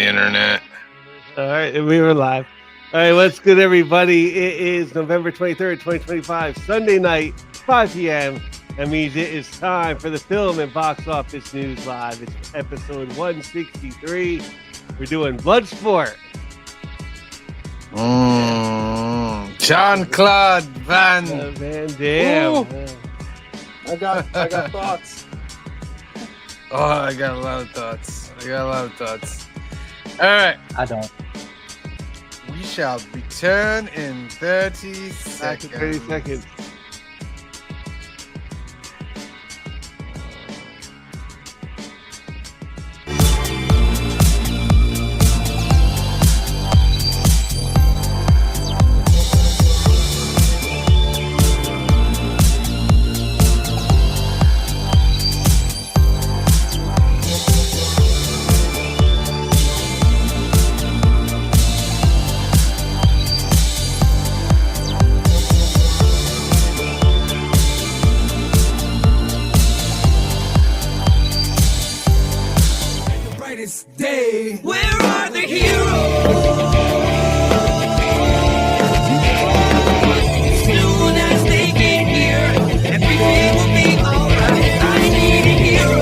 internet. All right, we were live. All right, what's good, everybody? It is November 23rd, 2025, Sunday night, 5 p.m. That means it is time for the Film and Box Office News Live. It's episode 163. We're doing Bloodsport. Jean-Claude Van Damme. I got thoughts. Oh, I got a lot of thoughts. All right. I don't. We shall return in 30 seconds. 30 seconds. Day. Where are the heroes? Soon as they get here, everything will be alright. I need a hero.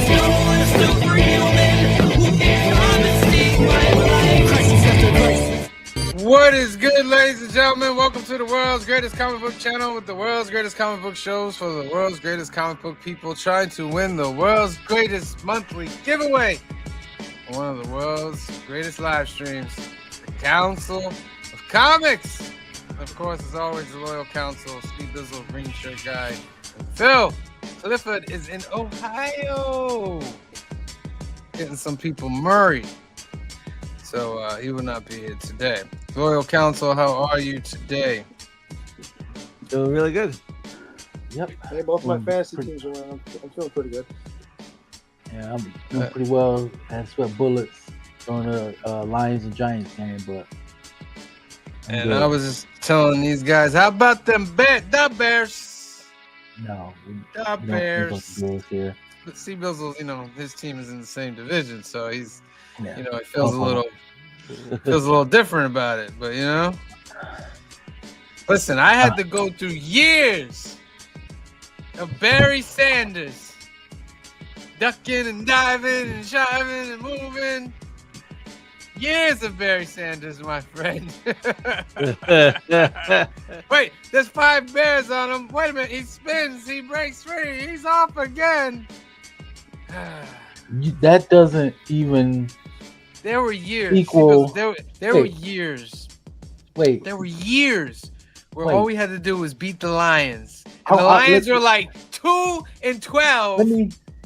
Someone superhuman who can come and save my life. Crisis after crisis. What is good, ladies and gentlemen? Welcome to the world's greatest comic book channel with the world's greatest comic book shows for the world's greatest comic book people trying to win the world's greatest monthly giveaway. One of the world's greatest live streams, the Council of Comics. Of course, as always, the loyal council, Steve Bizzle, Green Shirt Guy, and Phil Clifford is in Ohio. Getting some people Murray. So he will not be here today. Loyal Council, how are you today? Doing really good. Yep. Hey, both my fantasy teams are around. I'm feeling pretty good. Yeah, I'm doing pretty well. I had sweat bullets during the Lions and Giants game, but and I was just telling these guys, how about them the Bears? No, The Bears. Bears here. But see, Bizzle, his team is in the same division, so he's, Yeah. it feels a little different about it. But listen, I had to go through years of Barry Sanders ducking and diving and shoving and moving. Years of Barry Sanders, my friend. Wait, there's 5 bears on him. Wait a minute, he spins, he breaks free, he's off again. That doesn't even There were years. equal. There were years. Wait, There were years where Wait. all we had to do was beat the Lions. And the Oh, Lions let- were like 2-12, let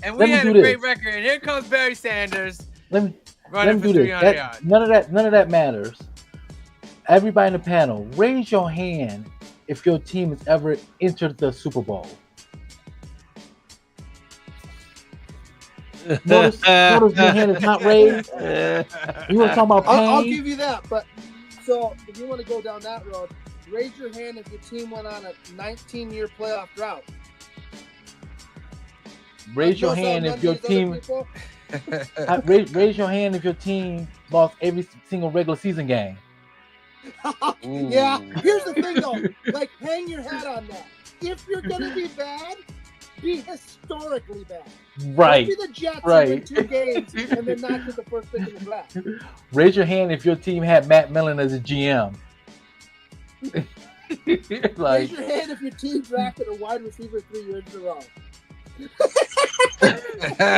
and we me had a do great this. record. And here comes Barry Sanders let me running for do 300 this. yards. None of that matters. Everybody in the panel, raise your hand if your team has ever entered the Super Bowl. Notice your hand is not raised. You were talking about pain. I'll give you that. But so if you want to go down that road, raise your hand if your team went on a 19-year playoff drought. Raise your hand if your team. Raise your hand if your team lost every single regular season game. Yeah. Here's the thing, though. Like, hang your hat on that. If you're gonna be bad, be historically bad. Right. Don't be the Jets Right. who win 2 games and then not get the first pick in the draft. Raise your hand if your team had Matt Millen as a GM. Raise your hand if your team drafted a wide receiver 3 years in a row. In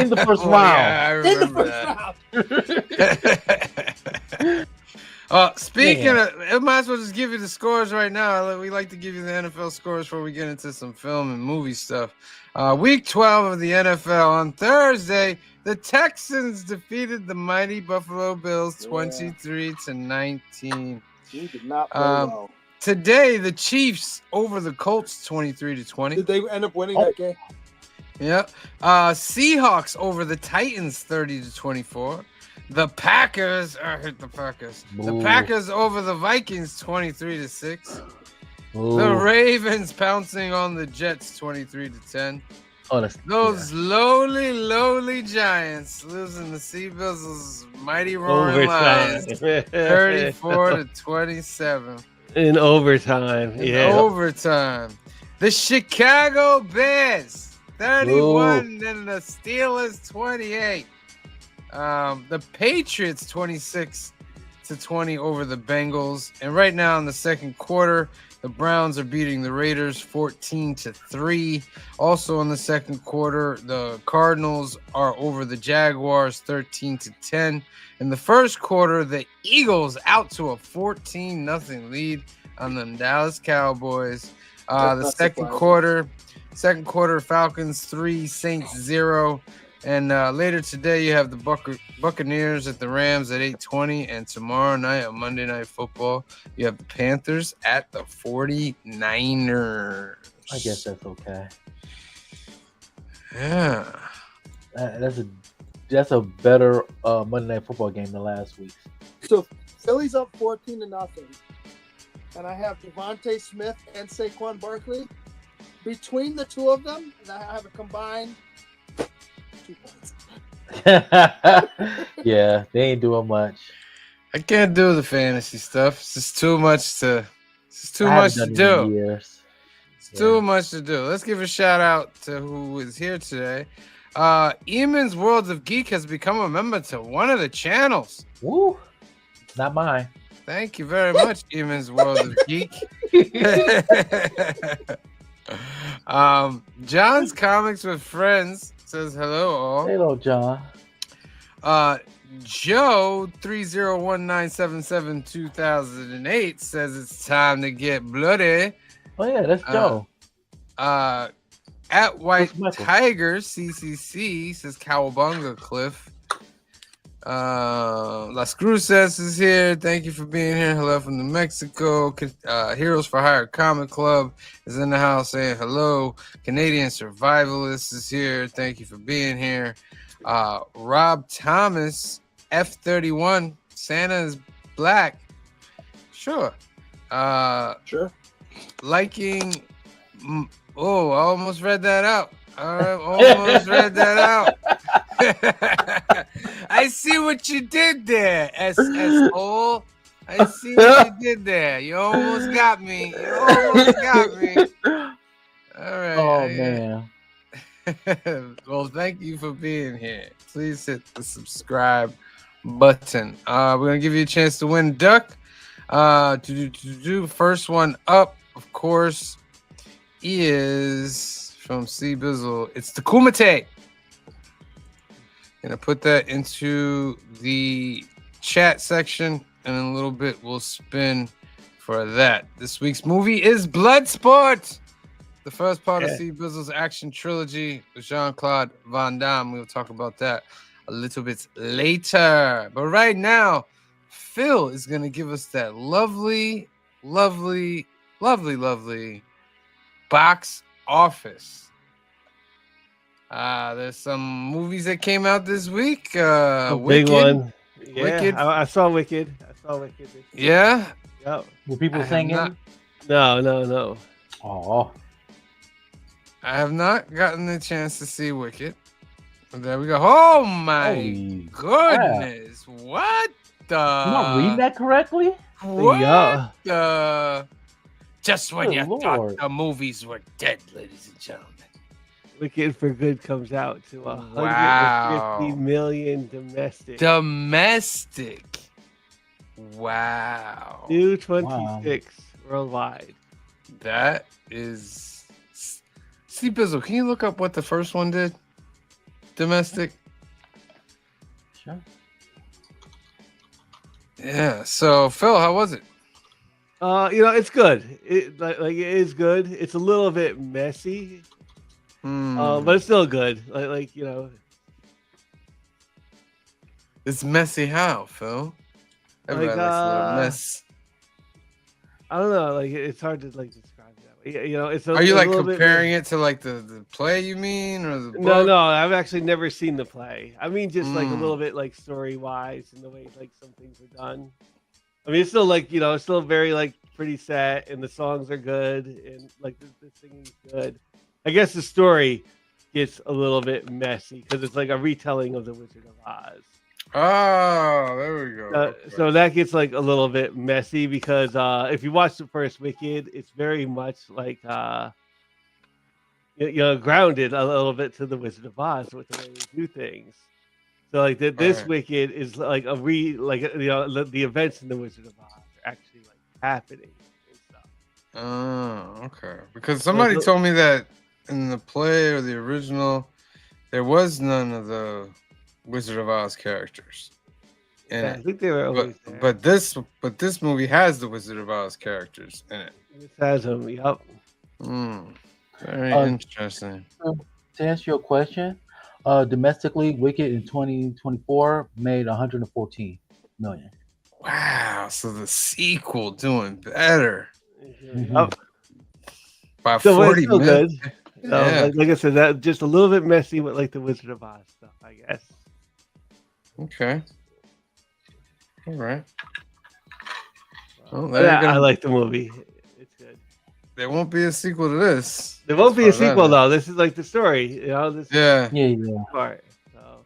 the first round. Yeah, I In the remember first round. Speaking of, I might as well just give you the scores right now. We like to give you the NFL scores before we get into some film and movie stuff. Week 12 of the NFL on Thursday, the Texans defeated the mighty Buffalo Bills 23-19. He did not play well. Today, the Chiefs over the Colts 23-20. Did they end up winning that game? Yep. Seahawks over the Titans 30-24. The Packers, the Packers over the Vikings 23-6. The Ravens pouncing on the Jets 23-10. Oh, that's Those lowly Giants losing the Sea Bizzles mighty roaring Lions, overtime. 34-27 In overtime. in Yeah. overtime. The Chicago Bears 31 and the Steelers 28. The Patriots 26-20 over the Bengals, and right now in the second quarter, the Browns are beating the Raiders 14-3. Also in the second quarter, the Cardinals are over the Jaguars 13-10. In the first quarter, the Eagles out to a 14-0 lead on the Dallas Cowboys. That's The not second quarter, Falcons 3, Saints 0. And later today, you have the Buccaneers at the Rams at 8:20. And tomorrow night on Monday Night Football, you have the Panthers at the 49ers. I guess that's okay. Yeah. That's a better Monday Night Football game than last week's. So Philly's up 14-0, and I have Devontae Smith and Saquon Barkley. Between the two of them, I have a combined 2 points. Yeah, they ain't doing much. I can't do the fantasy stuff. It's just too much to. It's too I much haven't to done it in do. years. It's too much to do. Let's give a shout out to who is here today. Eamon's Worlds of Geek has become a member to one of the channels. Woo! Not mine. Thank you very much, Eamon's World of Geek. John's Comics with Friends says hello all. Hello, John. Joe 3019772008 says it's time to get bloody. Oh yeah, that's Joe. At White That's Michael. Tiger CCC says Cowabunga Cliff. Las Cruces is here. Thank you for being here. Hello from New Mexico. Heroes for Hire Comic Club is in the house saying hello. Canadian Survivalist is here. Thank you for being here. Rob Thomas F31 Santa is black. Sure. Sure. Liking. Oh, I almost read that out. I almost read that out. I see what you did there, SSO. I see what you did there. You almost got me. All right. Oh man. Well, thank you for being here. Please hit the subscribe button. We're gonna give you a chance to win duck. First one up, of course, is from C Bizzle. It's the Kumite. Gonna put that into the chat section, and in a little bit we'll spin for that. This week's movie is Bloodsport, the first part of C Bizzle's action trilogy with Jean-Claude Van Damme. We'll talk about that a little bit later. But right now, Phil is gonna give us that lovely box office. There's some movies that came out this week. A Wicked. big one. Yeah, Wicked. I saw Wicked. Yeah. Yep. Were people I singing? have No. Oh, I have not gotten the chance to see Wicked. There we go. Oh my holy goodness. What the? I'm not reading that correctly. What Yeah. the? Just when Good you Lord. thought the movies were dead, ladies and gentlemen. Wicked for Good comes out to Wow. 150 million domestic. Domestic. Wow. 226 worldwide. That is. See, Bizzle, can you look up what the first one did? Domestic. Sure. Yeah. So, Phil, how was it? It's good. It is good. It's a little bit messy, but it's still good. It's messy. How, Phil? Everybody likes a little mess. I don't know. It's hard to describe that way. It's. Are you a little bit comparing it to the play? You mean, or the book? No. I've actually never seen the play. I mean, just a little bit story wise and the way some things are done. I mean, it's still it's still very pretty set, and the songs are good, and the singing's good. I guess the story gets a little bit messy because it's like a retelling of the Wizard of Oz. Oh, there we go. Okay. So that gets like a little bit messy because if you watch the first Wicked, it's very much like grounded a little bit to the Wizard of Oz with the way they do things. So like this Right. Wicked is like the events in the Wizard of Oz are actually like happening and stuff. Oh, okay. Because somebody told me that in the play or the original, there was none of the Wizard of Oz characters in Yeah, I it. think they were always there. But this movie has the Wizard of Oz characters in it. This has them. Yep. Very interesting. To answer your question, domestically, Wicked in 2024 made 114 million. Wow. So the sequel doing better Yep. by So it's 40 still million. good. Yeah. Like I said, that just a little bit messy with like the Wizard of Oz stuff, I guess. Okay. All right. Well, Yeah, I like the movie. It's good. there won't be a sequel to this. There won't as be far a as I sequel know. though. This is like the story, This Yeah. Yeah. part. So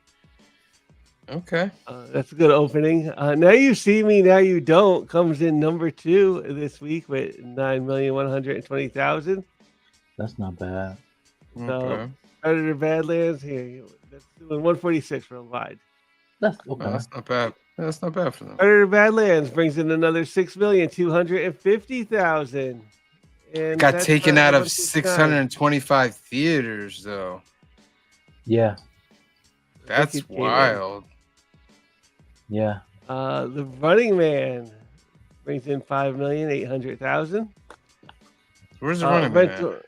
Okay. that's a good opening. Now You See Me, Now You Don't comes in number 2 this week with 9,120,000. That's not bad. Okay. Predator Badlands here. That's doing 146 worldwide. That's okay. Oh, that's not bad. That's not bad for them. Predator Badlands brings in another 6,250,000. And Got that's taken out of 169. 625 theaters, though. Yeah. That's Wicked came in. wild. Yeah. The Running Man brings in 5,800,000. Where's the running man?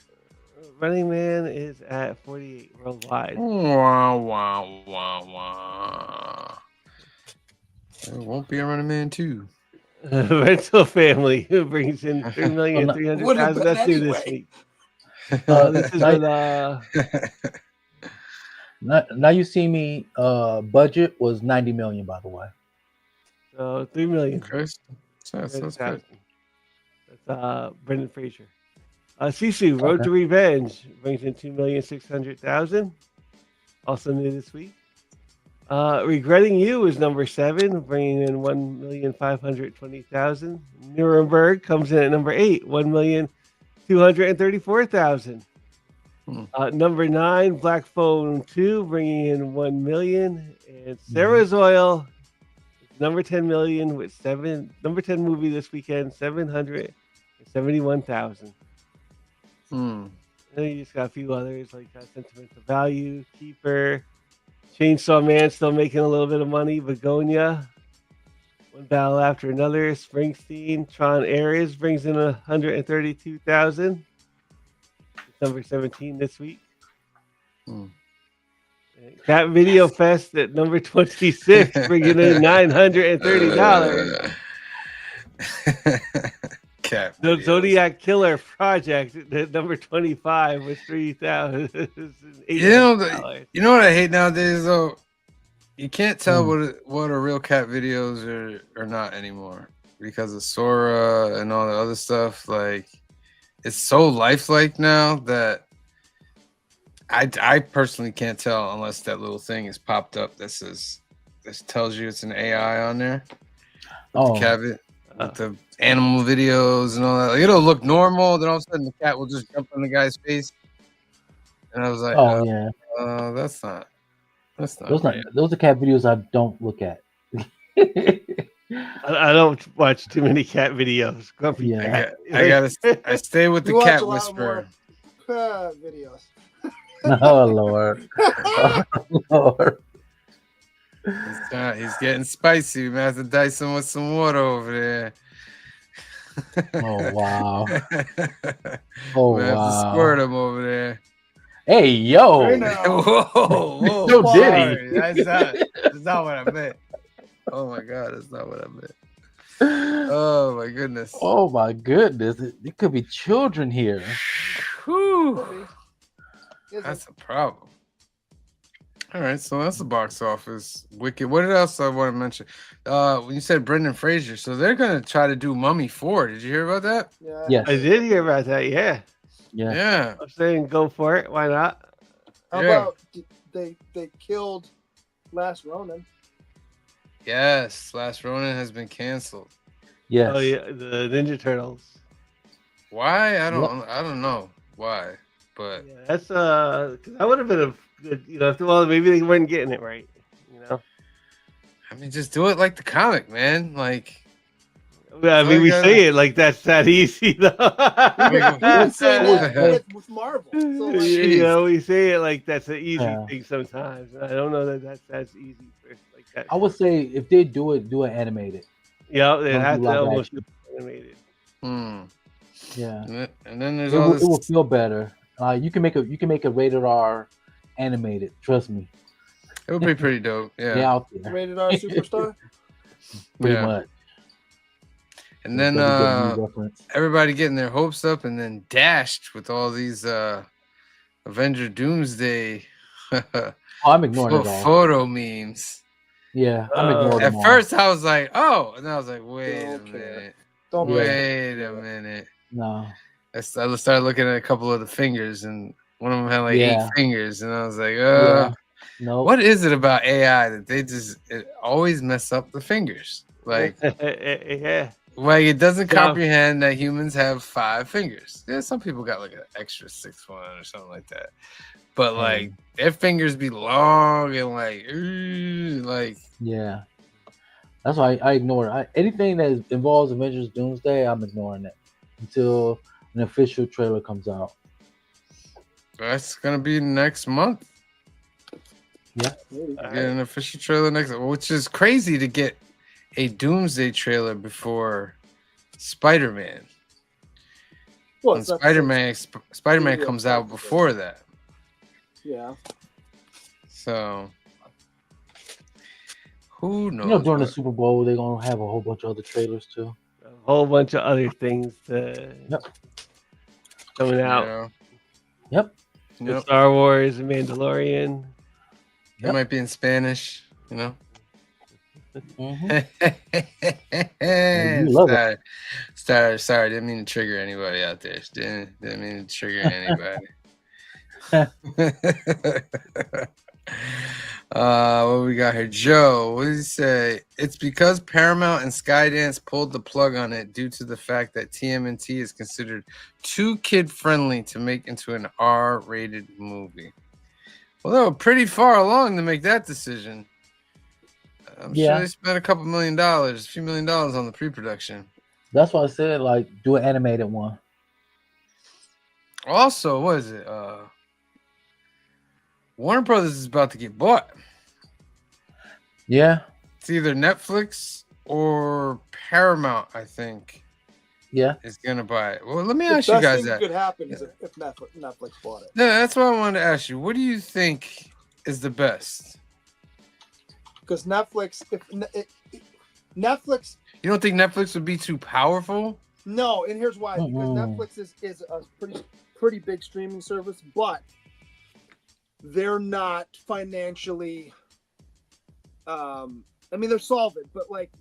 Running Man is at 48 worldwide. Wah, wah, wah, wah. There won't be a running man, too. Rental Family brings in 3,300,000. That's new this week. This is Now You See Me budget was 90 million, by the way. so 3 million. Okay. That's good. That's Brendan Fraser. Sisu, Road to Revenge brings in 2,600,000. Also new this week. Regretting You is number 7, bringing in 1,520,000. Nuremberg comes in at number 8, 1,234,000. Number 9, Black Phone 2, bringing in 1 million. And Sarah's Oil, number 10 million with number 10 movie this weekend, 771,000. And then you just got a few others like Sentimental Value, Keeper, Chainsaw Man still making a little bit of money, Begonia, One Battle After Another, Springsteen, Tron Ares brings in 132,000. It's number 17 this week. Cat Video Fest at number 26, bringing in $930. Cat The videos. Zodiac Killer Project at number 25 with $3,800. You know what I hate nowadays, though? You can't tell what are real cat videos or not anymore because of Sora and all the other stuff. Like, it's so lifelike now that I personally can't tell unless that little thing is popped up that tells you it's an AI on there. With the cat with the animal videos and all that. Like, it'll look normal, then all of a sudden the cat will just jump on the guy's face. And I was like, that's not those are cat videos I don't look at. I don't watch too many cat videos. Grumpy Yeah. cat. I stay with the You watch cat a lot whisperer. more videos. Oh Lord. Oh, Lord. He's getting spicy. We might have to dice him with some water over there. Oh wow. Oh we have to wow. squirt him over there. Hey yo. Hey, now. Whoa. Yo, Sorry, Diddy. that's not what I meant. Oh my god, that's not what I meant. Oh my goodness. Oh my goodness. It could be children here. Whew. Is That's a problem. All right, so that's the box office. Wicked. What else I want to mention? When you said Brendan Fraser, so they're gonna try to do Mummy 4. Did you hear about that? Yeah. Yes. I did hear about that. Yeah. Yeah. Yeah. I'm saying go for it. Why not? How Yeah. about they killed Last Ronin? Yes, Last Ronin has been canceled. Yes. Oh yeah, the Ninja Turtles. Why? I don't know why, but Yeah, that's 'cause that would have been a good, well, maybe they weren't getting it right, I mean, just do it like the comic, man. Like, Yeah, I So mean, you we gotta- say it like that's that easy, though. We've been saying that Hey. with Marvel. So like, Jeez. We say it like that's an easy Yeah. thing sometimes. I don't know that that's easy for like that. I would say if they do it animated. Yeah, they Don't have do to live almost action. be animated. Hmm. Yeah. And then there's It all will, this. it will feel better. You can make a rated R animated. Trust me. It would be pretty dope. They Yeah. out there. Rated R Superstar. Pretty Yeah. much. And then WWE reference. everybody getting their hopes up and then dashed with all these Avenger Doomsday Oh, I'm ignoring it all. photo memes. Yeah, I'm ignoring At them all. first I was like, oh, and then I was like, wait Don't a care. minute. Don't Yeah. Wait a minute. No. I started looking at a couple of the fingers, and one of them had like Yeah. 8 fingers, and I was like, Yeah. No. what is it about AI that they just always mess up the fingers? Like, Yeah. like it doesn't Yeah. comprehend that humans have 5 fingers. Yeah, some people got like an extra 6th one or something like that, but like their fingers be long and like Yeah. That's why I ignore it. Anything that involves Avengers Doomsday, I'm ignoring it until an official trailer comes out. that's gonna be next month. Maybe. Get an official trailer next, which is crazy to get a Doomsday trailer before Spider-Man. Well, And it's not- Spider-Man Yeah, comes out before that. Yeah. So who knows? You know, during the what- Super Bowl, they're gonna have a whole bunch of other trailers too. A whole bunch of other things coming out. Yeah. Yep. The Yep. Star Wars, and Mandalorian. It Yep. might be in Spanish, you know. Mhm. You love it. Sorry, didn't mean to trigger anybody out there. Didn't mean to trigger anybody. What we got here? Joe, what did he say? It's because Paramount and Skydance pulled the plug on it due to the fact that TMNT is considered too kid-friendly to make into an R-rated movie. Well, they were pretty far along to make that decision. I'm sure they spent a few million dollars on the pre-production. That's why I said like do an animated one. Also, what is it? Warner Brothers is about to get bought. Yeah. It's either Netflix or Paramount, I think, Yeah. is gonna buy it. Well, let me The ask you best guys thing that. could happen is if Netflix bought it. Yeah, that's what I wanted to ask you. What do you think is the best? Because Netflix, Netflix, You don't think Netflix would be too powerful? no, and here's why. Because Mm-mm. Netflix is a pretty big streaming service, but they're not financially. I mean, they're solvent, but like,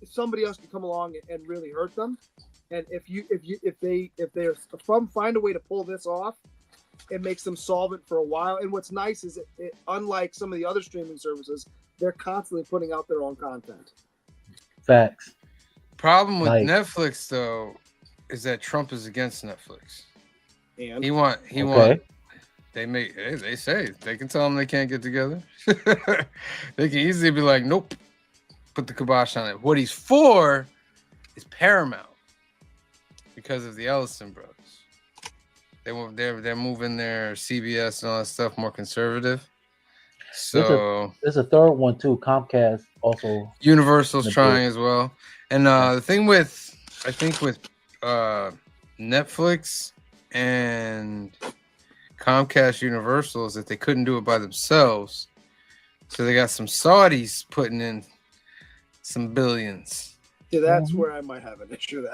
if somebody else can come along and really hurt them, and if they find a way to pull this off, it makes them solvent for a while. And what's nice is it unlike some of the other streaming services, they're constantly putting out their own content. Facts. Problem with Like- Netflix though is that Trump is against Netflix. And He want they say they can tell them they can't get together. They can easily be like, nope, put the kibosh on it. What he's for is Paramount because of the Ellison brothers. They're moving their CBS and all that stuff more conservative. So There's a third one too. Comcast also. Universal's The trying as well. And the thing with Netflix and Comcast Universal is that they couldn't do it by themselves. So they got some Saudis putting in some billions. yeah, that's Mhm. where I might have an issue.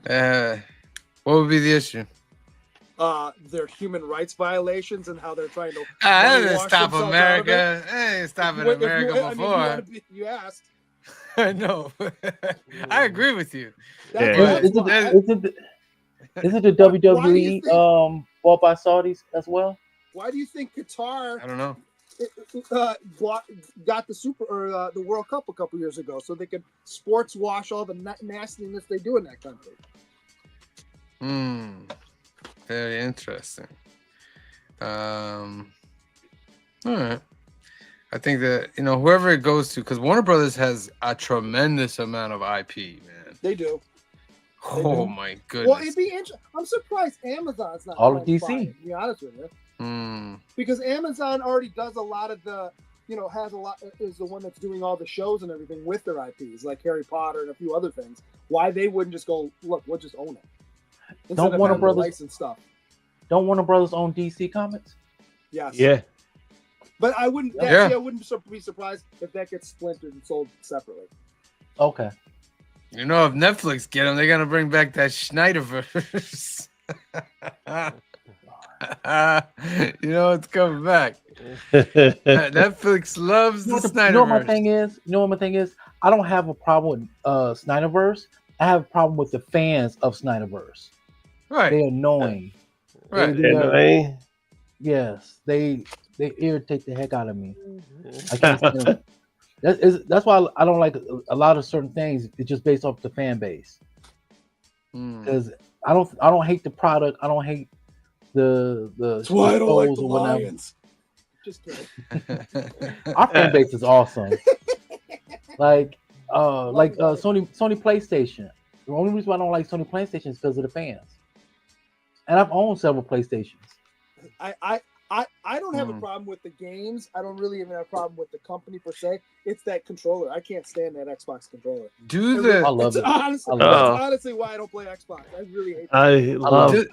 That What would be the issue? their human rights violations and how they're trying to. That money didn't wash stop themselves out of America. That ain't stopping If you- America I mean, before. you asked. I know. I agree with you. That's Yeah. that's Is why- it the Why do you WWE think- bought by Saudis as well? Why do you think I Qatar don't know. got the the World Cup a couple years ago so they could sports wash all the nastiness they do in that country? Very interesting. All right. I think that whoever it goes to, because Warner Brothers has a tremendous amount of IP, man. They do. Oh my goodness. Well, it'd be interesting. I'm surprised Amazon's not All of trying to buy DC. it, to be honest with you. Because Amazon already does a lot of the, is the one that's doing all the shows and everything with their IPs, like Harry Potter and a few other things. Why they wouldn't just go, look, we'll just own it. Instead of Warner having to Brothers license stuff? Don't Warner Brothers own DC Comics? Yes. Yeah. But I wouldn't. Yeah. Actually, I wouldn't be surprised if that gets splintered and sold separately. Okay. If Netflix get them, they're gonna bring back that Schneiderverse. It's coming back. Netflix loves the Snyderverse. You know what my thing is? I don't have a problem with Snyderverse. I have a problem with the fans of Snyderverse. Right. They're annoying. Right. Anyway. Yes, they irritate the heck out of me. I can't stand them. That's why I don't like a lot of certain things. It's just based off the fan base. Because I don't hate the product. I don't hate the That's why I don't like shows the or whatever. Lions. Just kidding. Our fan base is awesome. like Sony PlayStation. The only reason why I don't like Sony PlayStation is because of the fans. And I've owned several PlayStations. I don't have a problem with the games. I don't really even have a problem with the company per se. It's that controller. I can't stand that Xbox controller. I love it. Honestly, I love that's honestly why I don't play Xbox. I really hate I love this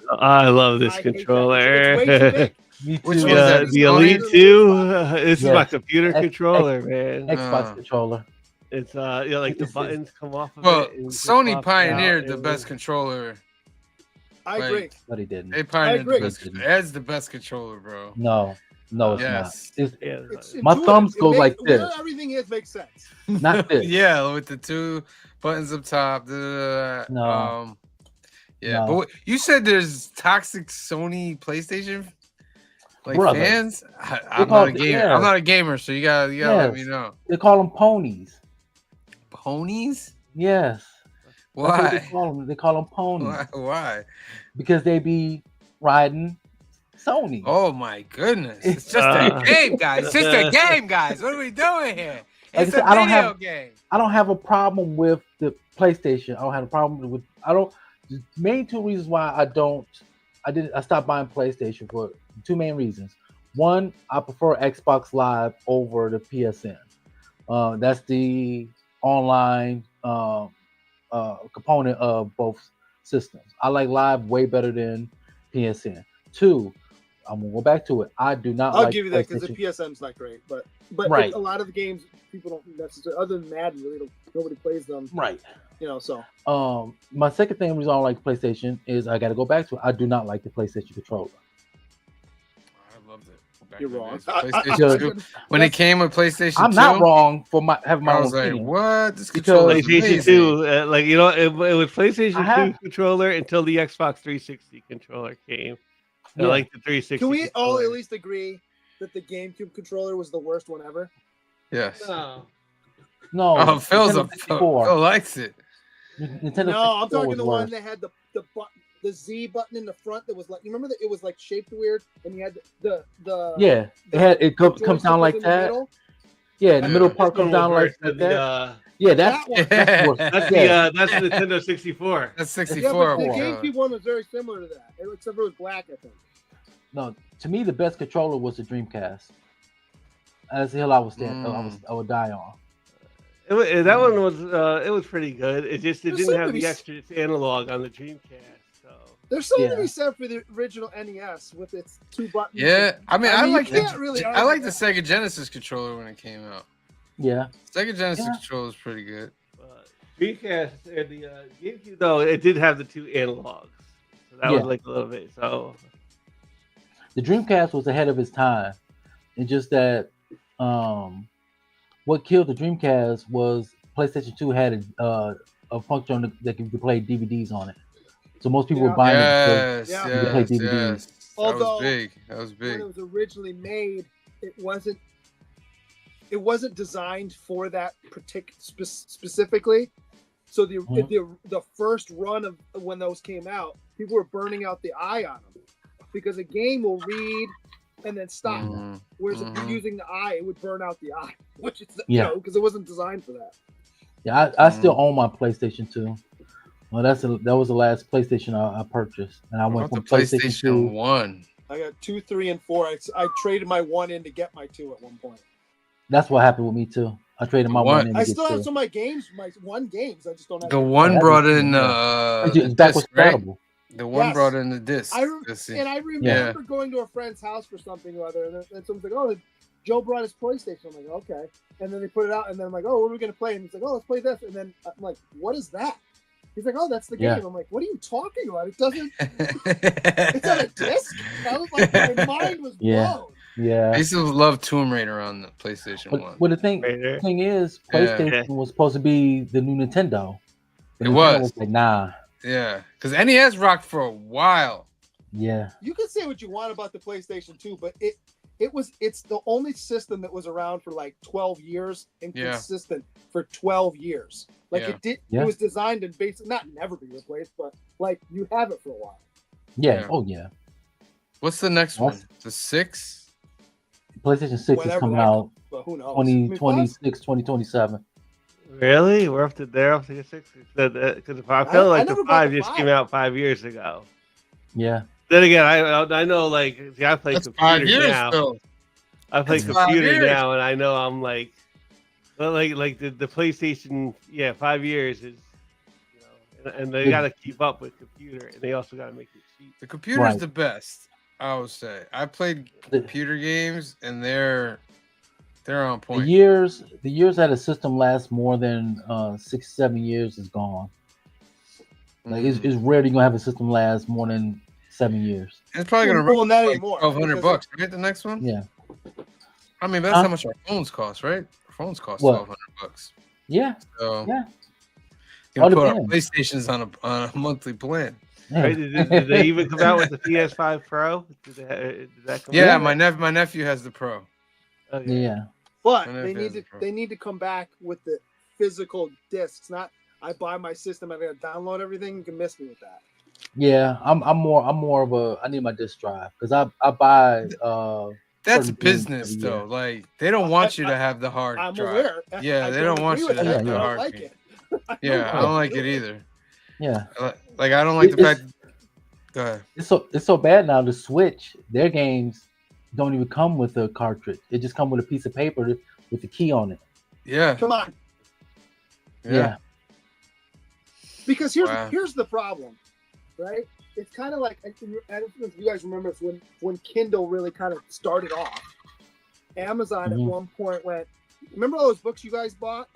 I hate that. controller. It's way too big. Me too. Which one's Yeah, that? the Sony? Elite 2. This is Yeah. my computer X- controller, man. Xbox controller. It's like the It's- buttons come off of Well, it. and just Sony pop pioneered out the and- best controller. I Like, agree. But he didn't. They pioneered agree. the best. Ed's the best controller, bro. No, it's Yes. not. It's Yeah, It's My intuitive. thumbs It go like where this. everything is makes sense. not this. Yeah, with the two buttons up top. No. Yeah, No. but you said there's toxic Sony PlayStation Brother. fans. I'm call not a it- gamer. yeah. I'm not a gamer, so you gotta let me Yes. know. They call them ponies. Ponies? Yes. That's what they Why? call them. They call them ponies Why? because they be riding Sony. Oh my goodness! It's just Uh. a game, guys. It's just a game, guys. What are we doing here? Like It's I said, a I don't video have- game. I don't have a problem with the PlayStation. I don't have a problem with. The main two reasons why I stopped buying PlayStation for two main reasons. One, I prefer Xbox Live over the PSN. That's the online component of both systems. I like Live way better than PSN. Two, I'm gonna go back to it. I do not. I'll like give you that because the PlayStation. PSM's not great, but Right. a lot of the games people don't necessarily. Other than Madden, really nobody plays them. Right. So My second thing reason I don't like PlayStation is I got to go back to it. I do not like the PlayStation controller. I loved it. Back you're in the wrong. days. PlayStation 2. When it came with PlayStation 2, I'm not wrong for having my I own was like, opinion. "What? This Because controller is PlayStation amazing." 2, it was PlayStation I have- 2 controller until the Xbox 360 controller came. I Yeah. like the 360. can we all controller. at least agree that the GameCube controller was the worst one ever? Yes. No, Oh, Phil Nintendo likes it. Nintendo No, I'm 64 talking was the one worse. that had the Z button in the front that was like, you remember that it was like shaped weird and you had the Yeah, it comes joystick down was like in the that. middle. Yeah, the middle Yeah. part comes down like that. Yeah, that's That one. that's worse. That's the Nintendo 64. That's Yeah, 64. but the oh my God. GameCube one was very similar to that, except it was black, I think. No, to me the best controller was the Dreamcast. That's the hill I would stand. I would die on. That one was it was pretty good. It just There's didn't have something the to extra analog on the Dreamcast. So There's something Yeah. to be said for the original NES with its two buttons. Yeah, I mean, I you like can't really I like argue the that. Sega Genesis controller when it came out. Yeah, Sega Genesis Yeah. controller is pretty good. Dreamcast and the GameCube though it did have the two analogs, so that was Yeah. like a little bit. So the Dreamcast was ahead of its time, and just that what killed the Dreamcast was PlayStation 2 had a function that you could play DVDs on it. So most people were buying it because Yes, Yeah. you could play yes, DVDs. yes. Although big. That was when big. it was originally made, it wasn't designed for that specifically. So the first run of when those came out, people were burning out the eye on them because a game will read and then stop. Whereas if you're using the eye, it would burn out the eye, which is because it wasn't designed for that. Yeah, I still own my PlayStation 2. Well, that was the last PlayStation I purchased, and I went from PlayStation 2. 1. I got 2, 3, and 4. I traded my 1 in to get my 2 at one point. That's what happened with me too. I traded my 1 in. I still have some of my games, my 1 games. I just don't have the 1 brought in it's backwards compatible. The one brought in the disc. I remember going to a friend's house for something or other, and someone's like, "Oh, Joe brought his PlayStation." I'm like, "Okay," and then they put it out, and then I'm like, "Oh, what are we gonna play?" And he's like, "Oh, let's play this," and then I'm like, "What is that?" He's like, "Oh, that's the game." I'm like, "What are you talking about? It doesn't. It's on a disc." I was like, my mind was blown. Yeah. I used to love Tomb Raider on the PlayStation 1. Well, the thing is, PlayStation was supposed to be the new Nintendo. It was like, nah. Yeah, because NES rocked for a while. Yeah. You can say what you want about the PlayStation 2, but it's the only system that was around for like 12 years and consistent for 12 years. Like it was designed and basically not never be replaced, but like you have it for a while. Yeah. Oh yeah. What's the next one? The 6? PlayStation 6 is coming out. But who knows? 2026, 2027. Really? We're up to there up to the 6? Because I felt like the 5 just came out 5 years ago. Yeah. Then again, I know like I play That's computer 5 years now. Still. I play computer now, and I know I'm like, well, like the PlayStation, 5 years is, and they got to keep up with computer, and they also got to make it cheap. The computer's the best, I would say. I played computer games, and they're on point. The years that a system lasts more than 6-7 years is gone. Like it's rare you're gonna have a system last more than 7 years. And it's probably gonna run that like anymore. $1,200, right? The next one. Yeah. I mean, that's how much our phones cost, right? Our phones cost $1,200. Yeah. So yeah. You can put our PlayStations on a monthly plan. Yeah. Right? Did they even come out with the PS5 Pro? Did that come out? My nephew has the Pro. Okay. Yeah. But they need to come back with the physical discs. Not I buy my system, I gotta download everything. You can miss me with that. Yeah, I'm more of a I need my disc drive because I buy that's business though. Like they don't want you to have the hard drive. I'm aware. Yeah, they don't want you to have the hard like it. Yeah, I don't like it either. Yeah. Like I don't like the fact. Go ahead. It's so bad now. The Switch, their games don't even come with a cartridge. It just come with a piece of paper with the key on it. Yeah. Come on. Yeah. Because here's the problem, right? It's kind of like I don't know if you guys remember when Kindle really kind of started off. Amazon at one point went. Remember all those books you guys bought?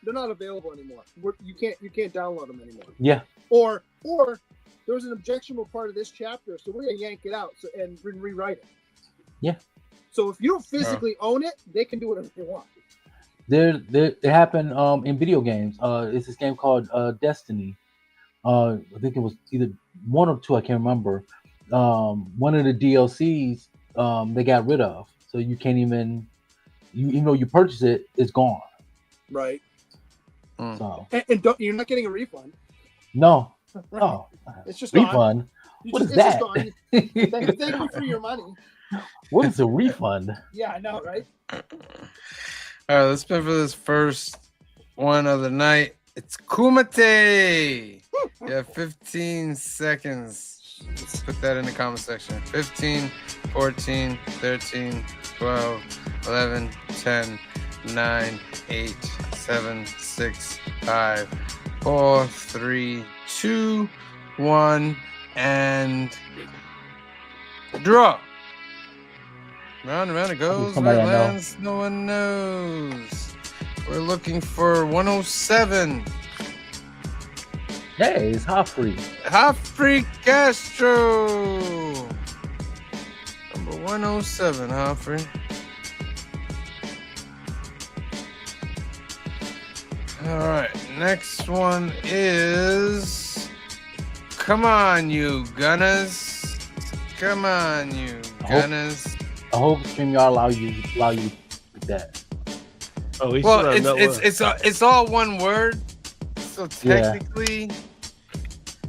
They're not available anymore. You can't download them anymore. Yeah. Or there was an objectionable part of this chapter, so we're gonna yank it out and rewrite it. Yeah. So if you don't physically own it, they can do whatever they want. They happen in video games. It's this game called Destiny. I think it was either 1 or 2. I can't remember. One of the DLCs they got rid of, so you can't even though you purchase it, it's gone. Right. So and you're not getting a refund. No. Right. No. It's just refund. What is that? Thank you for your money. What is a refund? Yeah, I know, right? All right, let's spin for this first one of the night. It's Kumite. You have 15 seconds. Let's put that in the comment section. 15, 14, 13, 12, 11, 10, 9, 8, 7, 6, 5, 4, 3, 2, 1, and draw. Round and round it goes. Where it lands, no one knows. We're looking for 107. Hey, it's Humphrey. Humphrey Castro. Number 107, Humphrey. All right, next one is... Come on, you gunners. Come on, you I hope- gunners. I hope StreamYard allow you to do that. Oh, we Well, still have it's all one word. So Yeah. technically,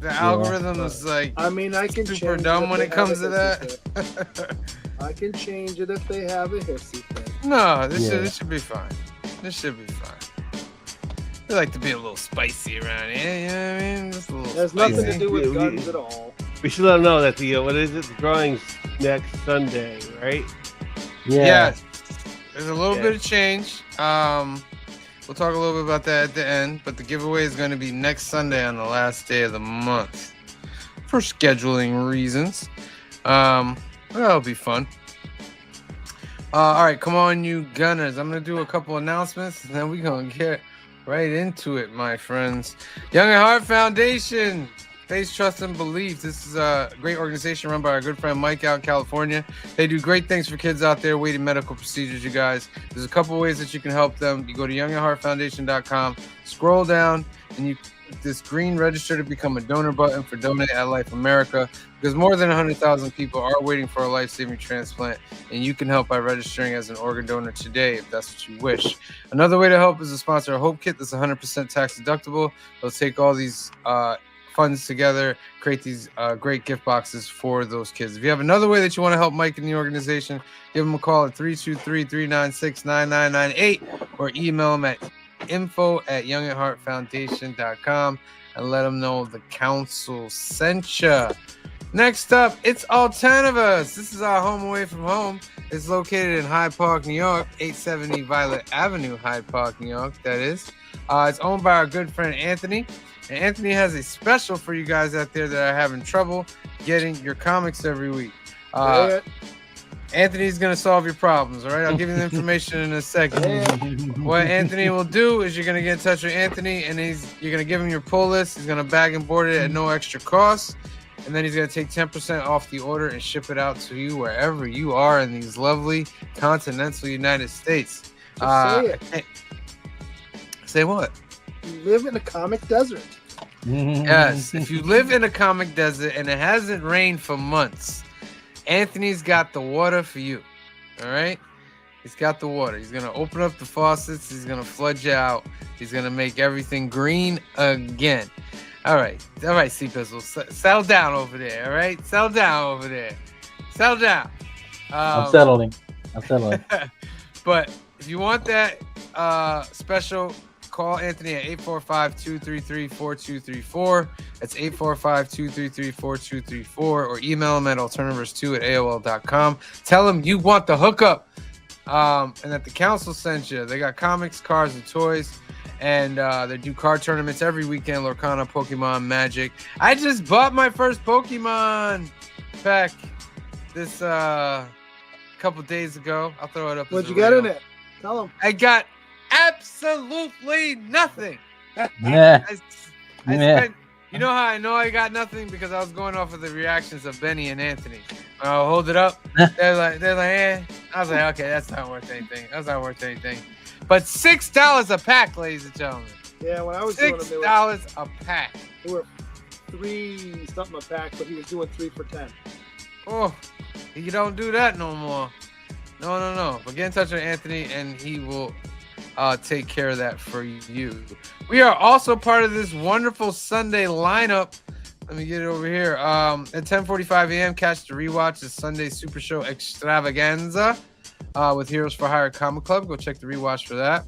the algorithm is like I mean, I can super change dumb if when they it comes to have a that. hissy fit. I can change it if they have a hissy fit. No, this Yeah. should be fine. This should be fine. We like to be a little spicy around here, you know what I mean? Just a little It has spicy. nothing to do with Yeah, guns at all. We should let them know that the what is it? The drawing's next Sunday, right? Yeah. Yes. There's a little Yeah. bit of change. We'll talk a little bit about that at the end, but the giveaway is going to be next Sunday on the last day of the month for scheduling reasons. That'll be fun. All right, come on, you gunners. I'm going to do a couple announcements, and then we're going to get right into it, my friends. Young at Heart Foundation. Faith, Trust, and Belief. This is a great organization run by our good friend Mike out in California. They do great things for kids out there waiting medical procedures, you guys. There's a couple ways that you can help them. You go to youngatheartfoundation.com, scroll down, and you click this green register to become a donor button for Donate at Life America, because more than 100,000 people are waiting for a life-saving transplant, and you can help by registering as an organ donor today if that's what you wish. Another way to help is to sponsor a Hope Kit that's 100% tax deductible. They'll take all these funds together, create these great gift boxes for those kids. If you have another way that you want to help Mike in the organization, give him a call at 323-396-9998 or email him at info@youngatheartfoundation.com and let him know the council sent you. Next up, it's Alternativus. This is our home away from home. It's located in Hyde Park, New York, 870 Violet Avenue, Hyde Park, New York, that is. It's owned by our good friend Anthony. And Anthony has a special for you guys out there that are having trouble getting your comics every week. Anthony's going to solve your problems, all right? I'll give you the information in a second. What Anthony will do is you're going to get in touch with Anthony, and you're going to give him your pull list. He's going to bag and board it at no extra cost. And then he's going to take 10% off the order and ship it out to you wherever you are in these lovely continental United States. Just say it. Say what? You live in a comic desert. Yes, if you live in a comic desert and it hasn't rained for months, Anthony's got the water for you. All right? He's got the water. He's going to open up the faucets. He's going to flood you out. He's going to make everything green again. All right, C-Pizzle. Settle down over there, all right? Settle down over there. Settle down. I'm settling. But if you want that special, call Anthony at 845-233-4234. That's 845-233-4234. Or email him at alternatives2@aol.com. Tell him you want the hookup and that the council sent you. They got comics, cards, and toys. And they do card tournaments every weekend. Lorcana, Pokemon, Magic. I just bought my first Pokemon pack this couple days ago. I'll throw it up. What'd you get in it? Tell them. I got absolutely nothing. Yeah. I spent, you know how I know I got nothing? Because I was going off of the reactions of Benny and Anthony. I'll hold it up. They're like, eh. I was like, okay, that's not worth anything. But $6 a pack, ladies and gentlemen. Yeah, when I was doing them, $6 a pack. they were $3 something a pack, but he was doing 3 for $10. Oh, you don't do that no more. No. But get in touch with Anthony, and he will take care of that for you. We are also part of this wonderful Sunday lineup. Let me get it over here. At 10:45 a.m., catch the rewatch the Sunday Super Show Extravaganza with Heroes for Hire Comic Club. Go check the rewatch for that.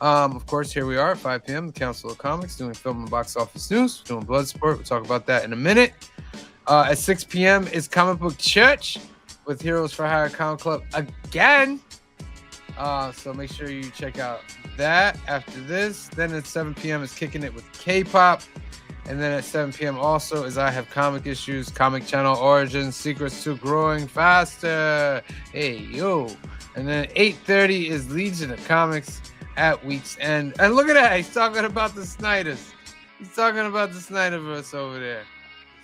Of course, here we are at 5 p.m. The Council of Comics doing film and box office news. We're doing Bloodsport. We'll talk about that in a minute. At 6 p.m. is Comic Book Church with Heroes for Hire Comic Club again. So make sure you check out that after this. Then at 7 p.m. is Kicking It with K-Pop. And then at 7 p.m. also is I Have Comic Issues, Comic Channel Origins, Secrets to Growing Faster. Hey, yo. And then at 8:30 is Legion of Comics at Week's End. And look at that. He's talking about the Snyders. He's talking about the Snyderverse over there.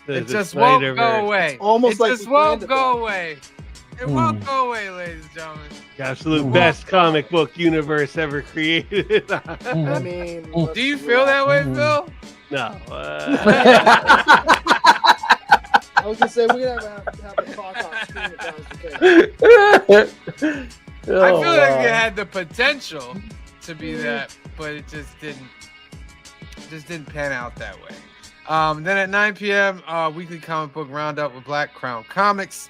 It just won't go away. Almost like it just won't go away. It won't go away, ladies and gentlemen. The absolute best comic book universe ever created. I mean, Do you feel that way, Phil? No. I was gonna say we're gonna have a talk off screen if that was the case. Oh, I feel like wow. it had the potential to be that, but it just didn't pan out that way. Then at 9 p.m., weekly comic book roundup with Black Crown Comics.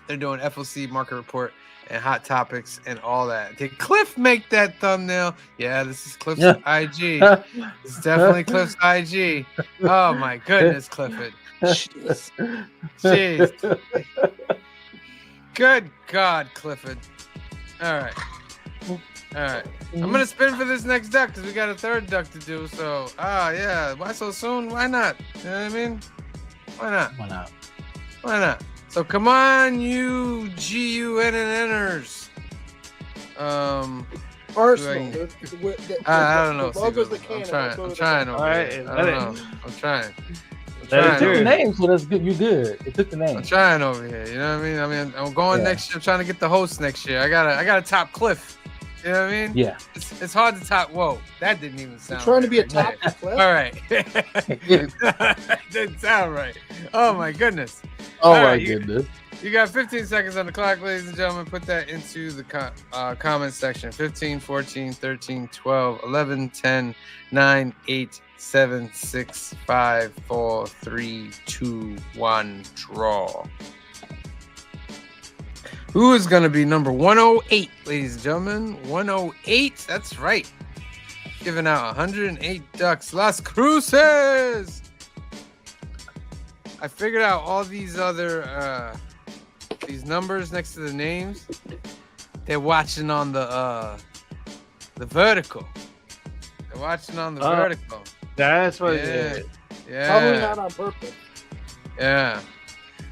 They're doing FOC market report and hot topics and all that. Did Cliff make that thumbnail? Yeah, this is Cliff's IG. This is definitely Cliff's IG. Oh my goodness, Clifford. Jeez. Jeez. Good God, Clifford. All right. All right. I'm gonna spin for this next duck because we got a third duck to do. So, yeah. Why so soon? Why not? You know what I mean? Why not? Why not? Why not? So come on, you GUNNers. Arsenal. I don't know. The logo's the I'm cannon. I'm trying over All right, here. I let don't know. I'm trying. Let it It took do the it. name, so that's good. You good. It took the I'm name. trying over here. You know what I mean? I'm going Yeah. next year. I'm trying to get the host next year. I gotta top Cliff. You know what I mean? Yeah. It's hard to top. Whoa, that didn't even sound. You're trying to be a right. top Cliff? All right. That didn't sound right. Oh my goodness. Oh All my right, goodness. You got 15 seconds on the clock, ladies and gentlemen. Put that into the comment section. 15, 14, 13, 12, 11, 10, 9, 8, 7, 6, 5, 4, 3, 2, 1, draw. Who is going to be number 108, ladies and gentlemen? 108, that's right. Giving out 108 ducks. Las Cruces! I figured out all these other these numbers next to the names. They're watching on the vertical. They're watching on the vertical. That's what it Yeah. is. Yeah. Probably not on purpose. Yeah.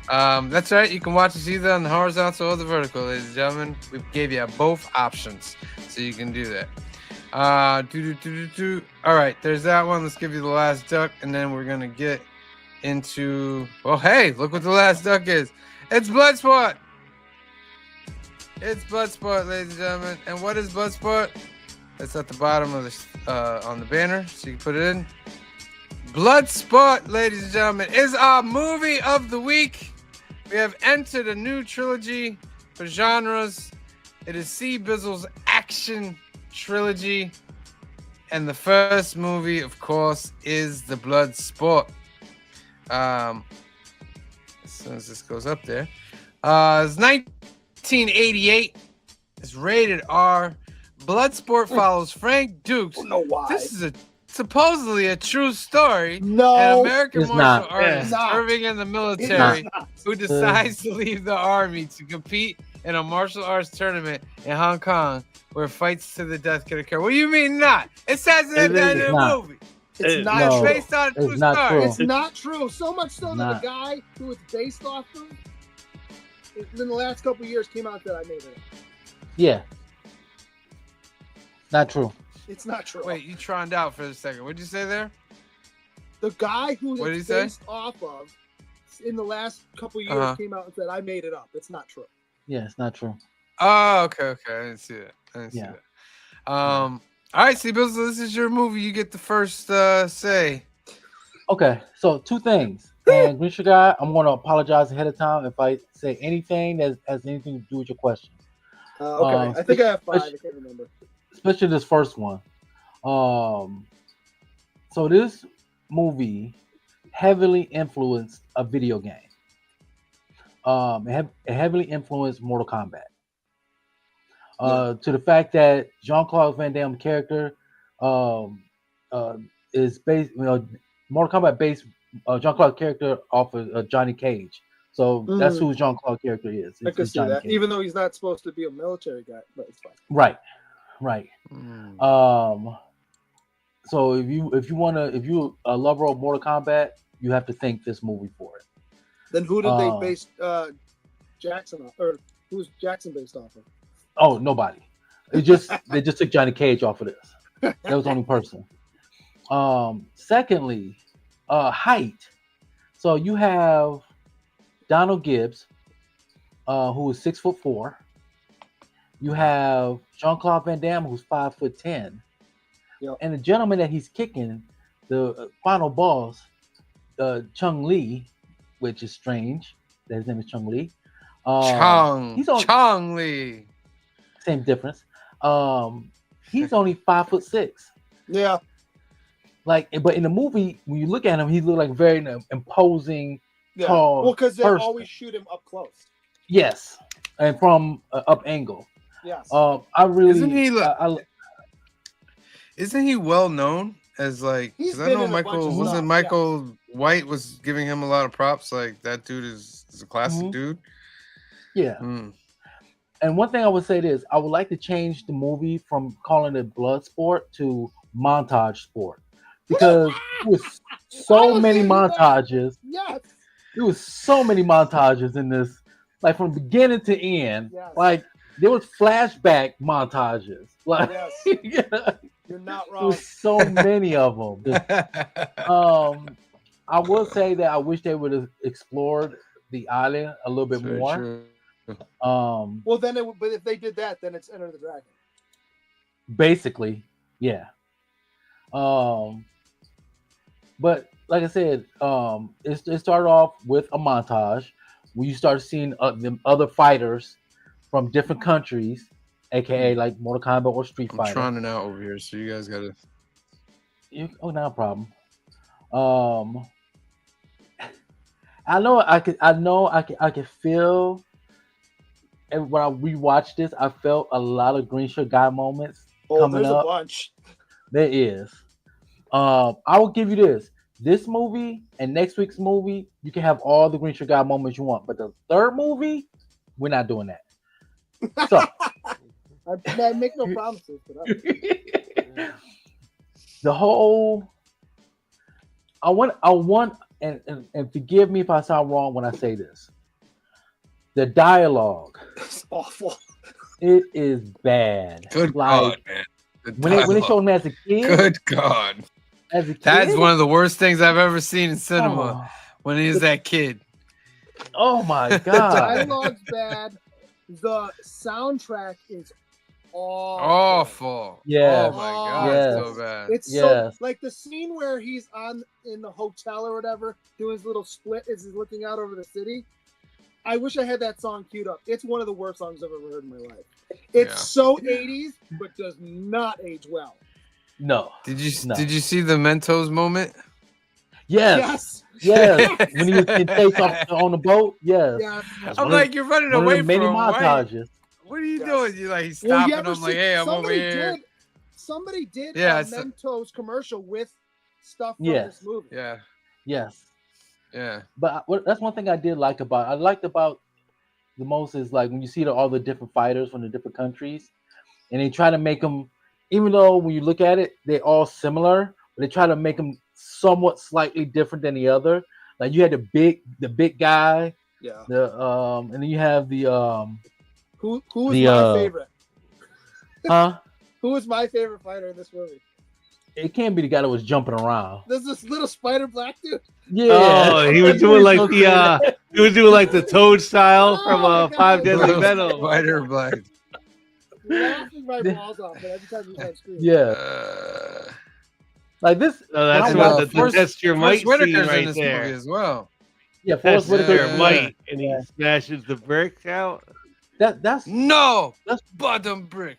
That's right. You can watch us either on the horizontal or the vertical, ladies and gentlemen. We gave you both options, so you can do that. All right, there's that one. Let's give you the last duck, and then we're gonna get into. Well, hey, look what the last duck is. It's Bloodsport. It's Bloodsport, ladies and gentlemen. And what is Bloodsport? It's at the bottom of the on the banner, so you can put it in. Bloodsport, ladies and gentlemen, is our movie of the week. We have entered a new trilogy for genres. It is C. Bizzle's action trilogy. And the first movie, of course, is The Bloodsport. As soon as this goes up there. It's 1988. It's rated R. Bloodsport follows Frank Dukes. I don't know why. This is supposedly a true story. No, An American it's martial not. artist Yeah. serving in the It's military not. who decides to leave the army to compete in a martial arts tournament in Hong Kong where fights to the death can occur. What do you mean not? It says it at It the end is of the not. movie. It's not No. It's true. based on a true It's not story. true. It's not true. So much so that Not. the guy who it's based off of, in the last couple of years, came out that I made it up. Yeah. Not true. It's not true. Wait, you troned out for a second. What'd you say there? The guy who What did he it's say? based off of, in the last couple of years, Uh-huh. came out and said I made it up. It's not true. Yeah, it's not true. Oh, okay. I didn't see that. Yeah. All right, see, Bill, so this is your movie. You get the first say. Okay, so two things. And Grisha guy, I'm going to apologize ahead of time if I say anything that has anything to do with your question, Okay, I think I have five. I can't remember. especially this first one. So this movie heavily influenced a video game. It heavily influenced Mortal Kombat. To the fact that Jean-Claude Van Damme character is based, Mortal Kombat based Jean-Claude character off of Johnny Cage. So that's who Jean-Claude character is. I can It's see Johnny that, Cage. even though he's not supposed to be a military guy, but it's fine. Right. Mm. So if you a lover of Mortal Kombat, you have to thank this movie for it. Then who did they base Jackson off, or who's Jackson based off of? Oh, nobody. They just took Johnny Cage off of this. That was the only person. Secondly, height. So you have Donald Gibbs, who is 6'4". You have Jean-Claude Van Damme, who's 5'10". Yep. And the gentleman that he's kicking, the final boss, Chung Lee, which is strange. That his name is Chung Lee. He's on Chong Lee. same difference. He's only 5'6". Yeah. Like, but in the movie, when you look at him, he look like very imposing, Yeah. tall. Well, because they person. always shoot him up close. Yes, and from up angle. Yes. I really Isn't he? I Isn't he well known as like? He's Because I been know in a bunch Michael of wasn't stuff, Michael White was giving him a lot of props. Like that dude is a classic Mhm. dude. yeah. Mm. And one thing I would say is I would like to change the movie from calling it Bloodsport to Montage Sport because there was so many montages. Yes. There was so many montages in this, like from beginning to end. Yes. Like there was flashback montages. Like Yes. yeah, You're not there wrong. was so many of them. I will say that I wish they would have explored the island a little bit Very more. true. Well, then but if they did that, then it's Enter the Dragon. Basically, yeah. But like I said, it started off with a montage where you start seeing the other fighters from different countries, aka like Mortal Kombat or Street I'm Fighter. trying out over here, so you guys gotta. Not a problem. I could feel. And when I rewatched this, I felt a lot of Green Shirt Guy moments coming there's up. a bunch. There is. I will give you this. This movie and next week's movie, you can have all the Green Shirt Guy moments you want. But the third movie, we're not doing that. So I make no promises for that. the whole I want and forgive me if I sound wrong when I say this. The dialogue, It's awful. it is bad. Good Like, God, man. The when they showed dialogue. him as a kid, Good God. as a kid, That's one of the worst things I've ever seen in cinema. Oh, When he's that kid. oh my The god! dialogue's bad. The soundtrack is Awful. Yes. Oh my God. Yes. It's so bad. It's Yes. so like the scene where he's in the hotel or whatever, doing his little split as he's looking out over the city. I wish I had that song queued up. It's one of the worst songs I've ever heard in my life. It's Yeah. so 80s, but does not age well. No. Did you No. see the Mentos moment? Yes. Yes. Yes. When he was in chase off on the boat. Yes. Yes. That's I'm one like, of, you're running one of away the from many him. Why? montages. What are you Yes. doing? You like he's Well, stopping you ever him like, see- hey, I'm over somebody here. Somebody did Yeah, a it's- Mentos commercial with stuff from Yes. this movie. Yeah, Yes. yeah. But that's one thing I did like about. I liked about the most is like when you see all the different fighters from the different countries, and they try to make them, even though when you look at it, they're all similar, but they try to make them somewhat slightly different than the other. Like you had the big guy, Yeah. and then you have the Who is The, my favorite? huh? Who is my favorite fighter in this movie? It can't be the guy that was jumping around. There's this little spider black dude. Yeah. Oh, he was That's doing what like he's so the he was doing like the toad style from Oh my Five God. Deadly Little Metal. Spider Black. Laughing my balls off, but every time he's on screen. Yeah. Like this. Oh, that's when I what watched- the that's your might Forrest scene Whitaker's in right this there. movie as well. Yeah, That's Forrest Whitaker. their Yeah. might, and he Yeah. smashes the brick out. That's No, That's- bottom brick.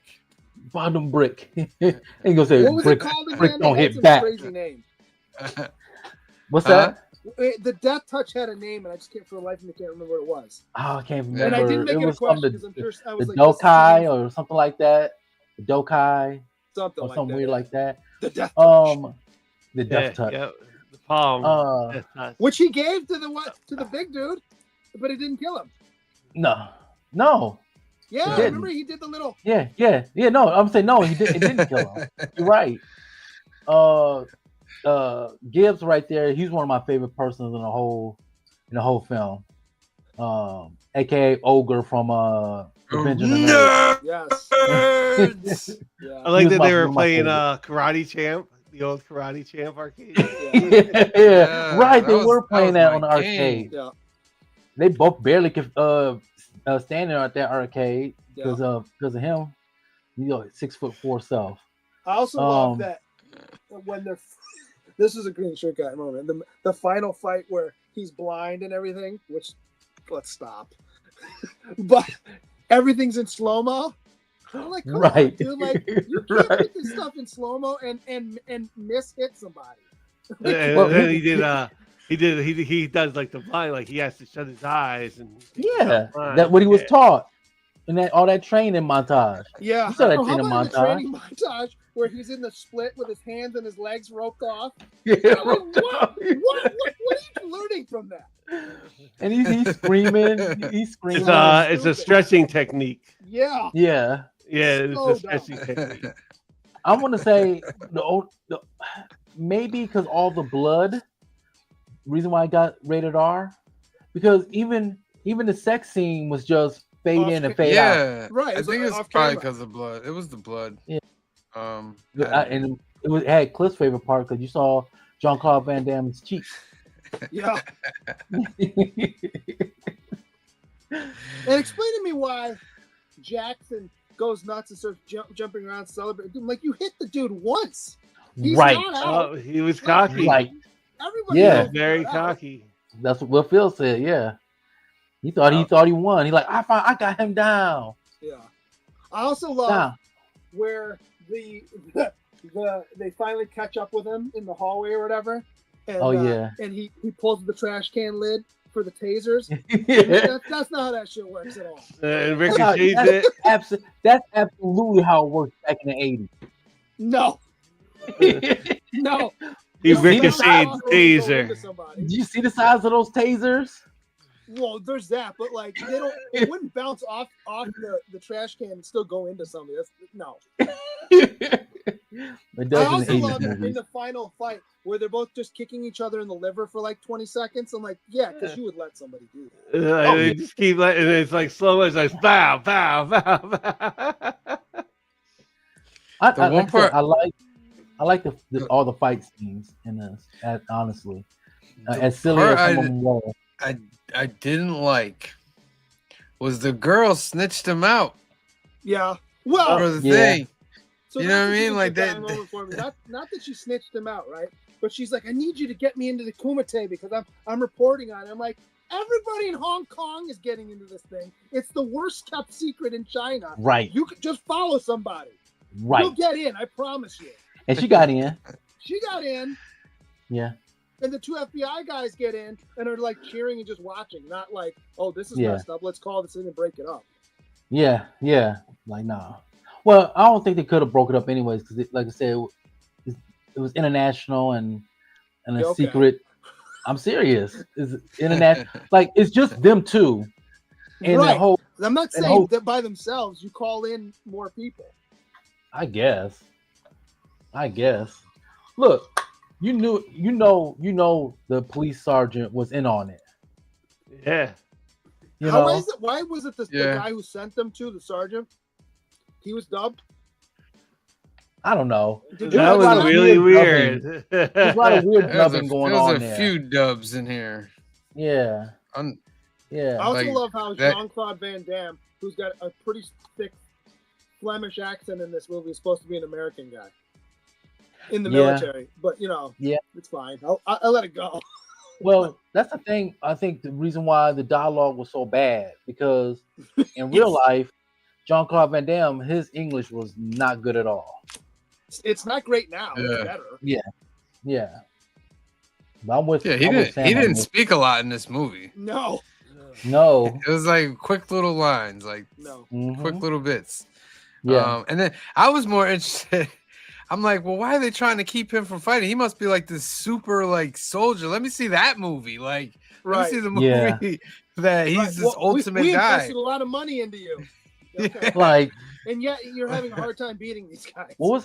bottom brick. Ain't gonna say What was brick. it called again? brick don't It had hit some back. Crazy name. What's Huh? that? The Death Touch had a name, and I just can't for the life of me can't remember what it was. Oh, I can't And I remember. And I didn't make it it a was question something because I'm sure I the was like Dokai or something like that. The Dokai something or like something that. weird like that. The Death Touch, The Yeah, Death Touch. yeah, the palm. Death touch. which he gave to the big dude, but it didn't kill him. No. Yeah, It I didn't. remember he did the little. Yeah. No, I'm saying no. It didn't kill him. You're right. Gibbs right there. He's one of my favorite persons in the whole film. AKA Ogre from Revenge of the Nerds. Yes. Nerds. Yeah. I like He was that they one were of my playing favorites. Karate Champ, the old Karate Champ arcade. Yeah, right. They that were was playing that on the my arcade. game. Yeah. They both barely could stand there at that arcade Yeah. because of him. 6'4" self. I also love Um, that when they're. This is a green shirt guy moment. The final fight where he's blind and everything. Which, let's stop. But everything's in slow mo. I'm like, come on, dude! Like, you can't put this stuff in slow mo and miss hit somebody. And Well, then he does like the blind, like he has to shut his eyes and that's what he was taught. And that all that training montage. Yeah. You saw that How training about montage. the training montage where he's in the split with his hands and his legs roped off? Yeah, I'm like, what are you learning from that? And he's screaming. He's screaming. It's a stretching technique. Yeah. Yeah. Yeah, So it's a stretching technique. I want to say maybe because all the blood. Reason why I got rated R, because even the sex scene was just fade in and fade out. Yeah, Right. I think it's off probably camera. because of blood. It was the blood. Yeah. And It had Cliff's favorite part because you saw Jean-Claude Van Damme's cheek. Yeah. And explain to me why Jackson goes nuts and starts jumping around, celebrating. Like, you hit the dude once. He's Right. not out. Oh, he was cocky. Like, Everybody Yeah. knows he's Very not out. cocky. that's what Phil said. Yeah. He thought he won. He like, I got him down. Yeah. I also love Nah. where they finally catch up with him in the hallway or whatever. And, Oh, yeah. And he pulls the trash can lid for the tasers. Yeah. That's not how that shit works at all. And ricochets it. That's absolutely how it worked back in the No. 80s. No. He Don't ricocheted bounce off when you go taser. into somebody. Did you see the size of those tasers? Well, there's that, but like it wouldn't bounce off the trash can and still go into somebody. That's no. It I does also in the love 80s in movies. the final fight where they're both just kicking each other in the liver for like 20 seconds. I'm like, yeah, because you would let somebody do that. And they just keep letting it. It's like slow motion, like bow, bow, bow, bow. I like the all the fight scenes in this. Honestly, as silly as some of them were. I didn't like was the girl snitched him out Yeah. Well, for the yeah. thing. so You know what I that's mean? a Like good that- moment for me. Not that she snitched him out, right? But she's like, I need you to get me into the Kumite because I'm reporting on it. I'm like, everybody in Hong Kong is getting into this thing. It's the worst kept secret in China. Right, You could just follow somebody. You'll right. get in, I promise you. And she got in. She got in, Yeah, and the two FBI guys get in and are like cheering and just watching, not like, oh, this is Yeah. messed up. Let's call this in and break it up. yeah. Like, nah. Well, I don't think they could have broke it up anyways because, like I said, it was international and a Okay. secret. I'm serious. It's international. Like, it's just them two. And the Right. whole, I'm not And saying hope- that by themselves. You call in more people. I guess. Look, you know the police sergeant was in on it. Yeah. You How know, is it? Why was it the Yeah. guy who sent them to the sergeant? He was dubbed. I don't know. Did That you a lot was of really weird weird. There's a lot of weird dubbing going on There's a there. few dubs in here. Yeah, I'm- I yeah. also Like, love how that- Jean-Claude Van Damme, who's got a pretty thick Flemish accent in this movie, is supposed to be an American guy in the Yeah. military. But Yeah. it's fine. I'll let it go. Well, that's the thing. I think the reason why the dialogue was so bad because in real life, Jean-Claude Van Damme, his English was not good at all. It's not great now. Yeah. It's better. Yeah. But I'm with. Yeah, he I'm with didn't. Sam He on didn't this. speak a lot in this movie. No, No. It was like quick little lines, like no. Mhm. quick little bits. Yeah. And then I was more interested. I'm like, well, why are they trying to keep him from fighting? He must be like this super like soldier. Let me see that movie. Like, let Right. me see the movie Yeah. that he's Right. this Well, ultimate we guy. invested a lot of money into you. Okay. Like, And yet you're having a hard time beating these guys. what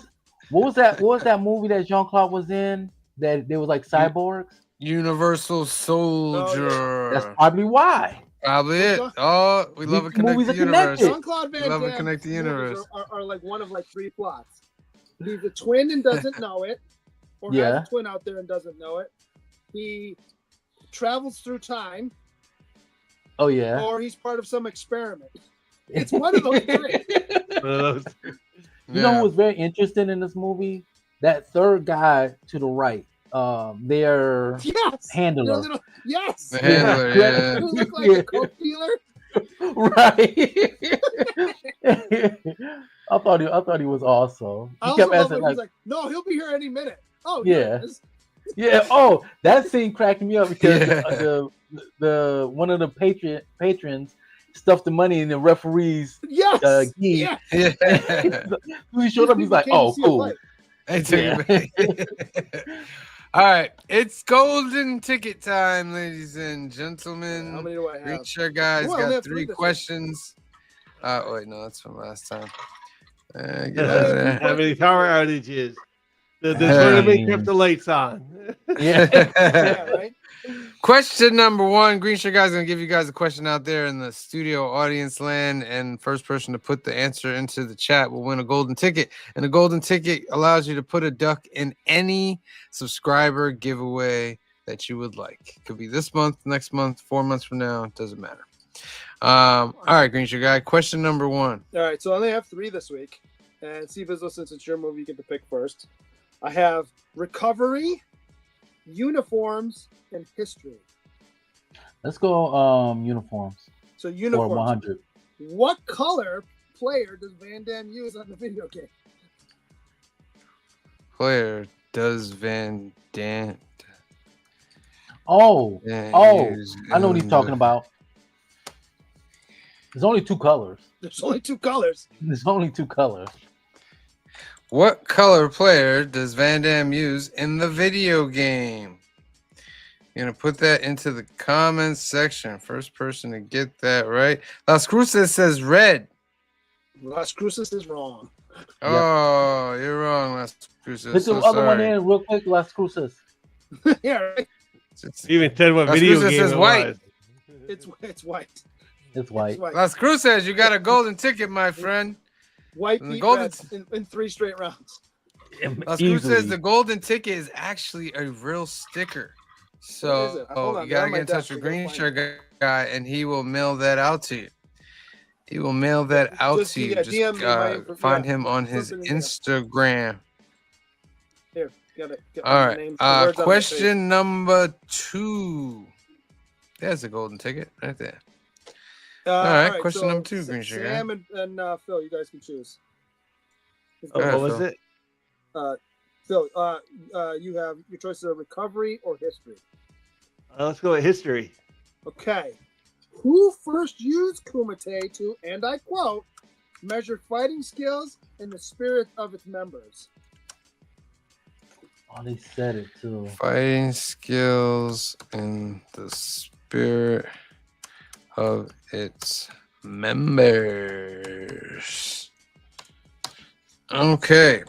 was that movie that Jean-Claude was in? That there was like cyborgs. Universal Soldier. That's probably why. Probably it. Oh, we love a These movies connect the are universe. connected. Jean-Claude Van We love to Damme connect the movies universe. are like one of like three plots. He's a twin and doesn't know it, or Yeah. has a twin out there and doesn't know it. He travels through time, Oh yeah. or he's part of some experiment. It's one of those three. You know who was very interesting in this movie? That third guy to the right. their Yes. handler. Your little, yes. The handler, yeah. You look like a coke dealer. Right. I thought he was awesome. I He also kept love asking when he's like, like, "No, he'll be here any minute." Oh, Yeah. he is. yeah. Oh, that scene cracked me up because Yeah. the one of the patrons stuffed the money in the referee's Yes. gi. Yeah. Yeah. When he showed up, he's like, People came to "Oh, see a cool." fight. Hey, take Yeah. it back. All right, it's golden ticket time, ladies and gentlemen. How many do I Green have? shirt guys Ooh, I only got have 3 three this week. questions. Wait, no, that's from last time. Get I out only of have 3 there. How many questions. power outages? The Yeah. tournament kept the lights on. Yeah. Yeah, right. Question number one. Green shirt guys gonna give you guys a question out there in the studio audience land, and first person to put the answer into the chat will win a golden ticket. And a golden ticket allows you to put a duck in any subscriber giveaway that you would like. Could be this month, next month, 4 months from now. It doesn't matter. All right, Green shirt guy. Question number one. All right, so I only have 3 this week. And see if since it's your movie, you get to pick first. I have recovery, uniforms, and history. Let's go uniforms So for uniforms. 100. What color player does Van Damme use on the video game? Player does Van Damme. Oh, use I know what he's in talking the- about. There's only 2 colors. There's only 2 colors. There's only 2 colors. What color player does Van Damme use in the video game? You're gonna put that into the comments section. First person to get that right. Las Cruces says red. Las Cruces is wrong. Oh, you're wrong, Las Cruces. Put the So other one sorry. in real quick. Las Cruces. Yeah, right. It's- He even said what Las video Cruces game says it white. was. It's white. It's It's white. white. Las Cruces, you got a golden ticket, my friend. White And the beat golden- red in 3 straight rounds. Las Easily. Cruces, the golden ticket is actually a real sticker. What is So it? Hold on, you they're gotta on my get in touch desk. with I gotta Green find Shirt Guy, and he will mail that out to you. He will mail that out Just, to you. yeah, Just DM me my info- find yeah, him on his something in there. Instagram. Here, get All my right. name. The words on my face. Question number 2. There's a golden ticket right there. All right, question number 2, Green Sugar. Sam and Phil, you guys can choose. Oh, Go ahead, what was Phil. it? Phil, you have your choices of recovery or history. Let's go with history. Okay. Who first used Kumite to, and I quote, measure fighting skills and the spirit of its members? Oh, they said it too. Fighting skills and the spirit of its members. Okay.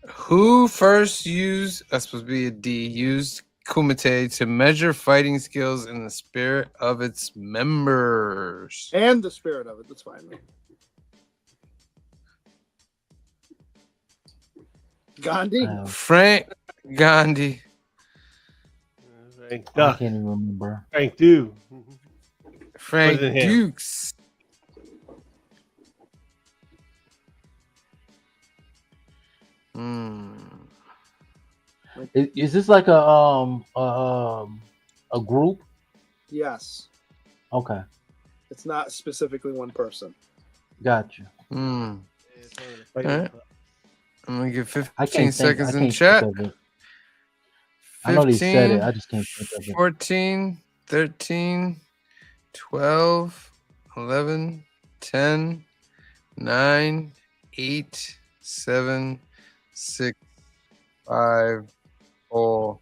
Who first used, that's supposed to be a D, used Kumite to measure fighting skills in the spirit of its members? And the spirit of it. That's fine. Man. Gandhi? Frank Gandhi. Frank I Duck. can't even remember. Frank Du. Frank Wasn't him. Dukes. Is this like a group? Yes. Okay, It's not specifically one person. gotcha. All right. I'm gonna give I 15 can't think. seconds I in can't chat. think of it. I know they said 15, it. I just can't think of it. 14, 13, 12, 11, 10, 9, 8, 7, 6, 5, 4,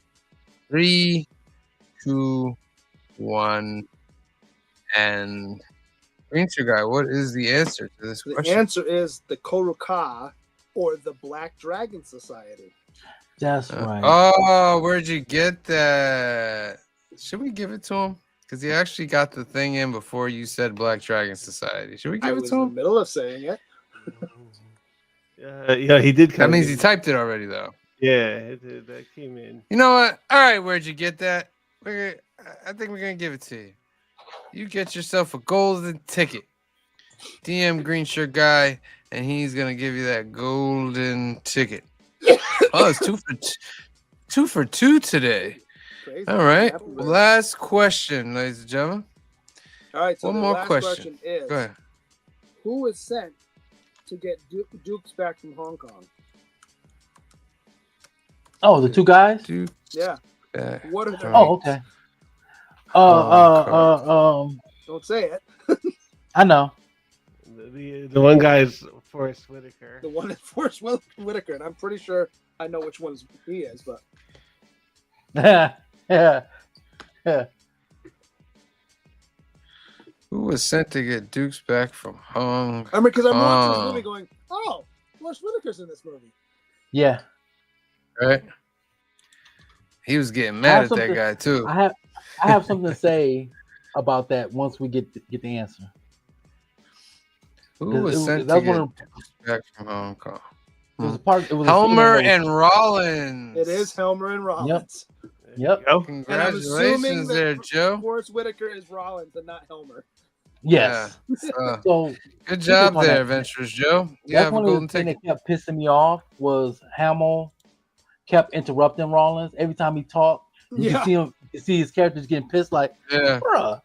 3, 2, 1, and Green Sugar Guy, what is the answer to this The question? answer is the Koruka, or the Black Dragon Society. That's right. Oh, where'd you get that? Should we give it to him? Because he actually got the thing in before you said Black Dragon Society. Should we I give it was to in the him? middle of saying it. Yeah, he did. That means he typed it already, though. Yeah, that came in. You know what? All right, where'd you get that? I think we're gonna give it to you. You get yourself a golden ticket. DM Green Shirt Guy, and he's gonna give you that golden ticket. Oh, it's 2 for 2 today. Crazy. All right. Happy birthday. Last question, ladies and gentlemen. All right. So One the more last question. is: Go ahead. who was sent to get Dukes back from Hong Kong? Oh, the two guys. Duke. Yeah. back. What are their Right. Oh, names? okay. Don't say it. I know. The one guy's Forrest Whitaker. The one that Forrest Whitaker, and I'm pretty sure I know which one he is, but Yeah. Who was sent to get Dukes back from Hong I mean, because I'm watching this Kong? movie going, oh, Forrest Whitaker's in this movie. Yeah. Right? He was getting I mad have at that something- guy too. I have something to say about that once we get the answer. Who 'Cause was sent that to was one get of Dukes back from Hong Kong? it was a part. It was a scene Helmer that was- and Rollins. It is Helmer and Rollins. Yep. Go. And I'm assuming Congratulations that there, Joe. Forrest Whitaker is Rollins and not Helmer. Yes. Yeah. So Good job on there, that. Adventurers Joe. You that's have a one of golden the things ticket. that kept pissing me off was Hamill kept interrupting Rollins every time he talked. You can see him. You see his characters getting pissed, like, Yeah. bruh.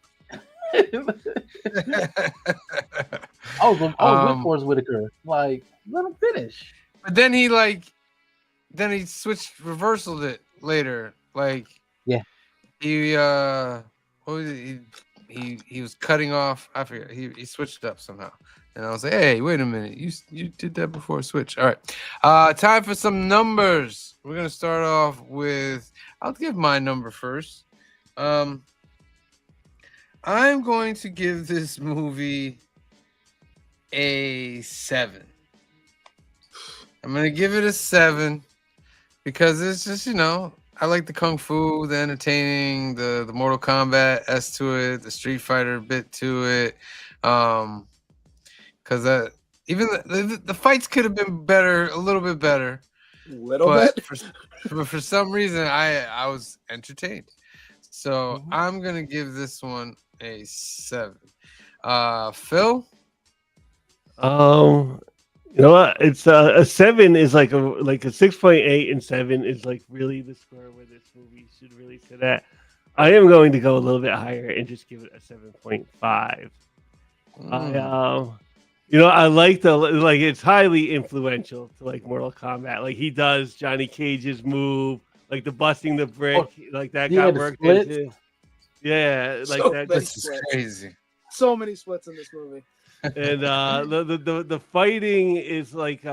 I was with Forrest Whitaker. Like, let him finish. But then he switched, reversaled it later. Like, Yeah. He what was it? He was cutting off. I forget. He switched it up somehow, and I was like, hey, wait a minute, you did that before switch. All right, time for some numbers. We're gonna start off with. I'll give my number first. I'm going to give this movie a 7. I'm gonna give it a 7 because it's just, I like the kung fu, the entertaining, the Mortal Kombat S to it, the Street Fighter bit to it. Because even the fights could have been better, a little bit better. Bit. For some reason, I was entertained. So I'm gonna give this one a 7. Phil? You know what? It's a 7 is like a 6.8, and 7 is like really the score where this movie should really sit at. I am going to go a little bit higher and just give it a 7.5. I like it's highly influential to like Mortal Kombat. Like he does Johnny Cage's move, like the busting the brick, like that got worked into. Yeah, like that. This is crazy. So many splits in this movie. And the fighting is like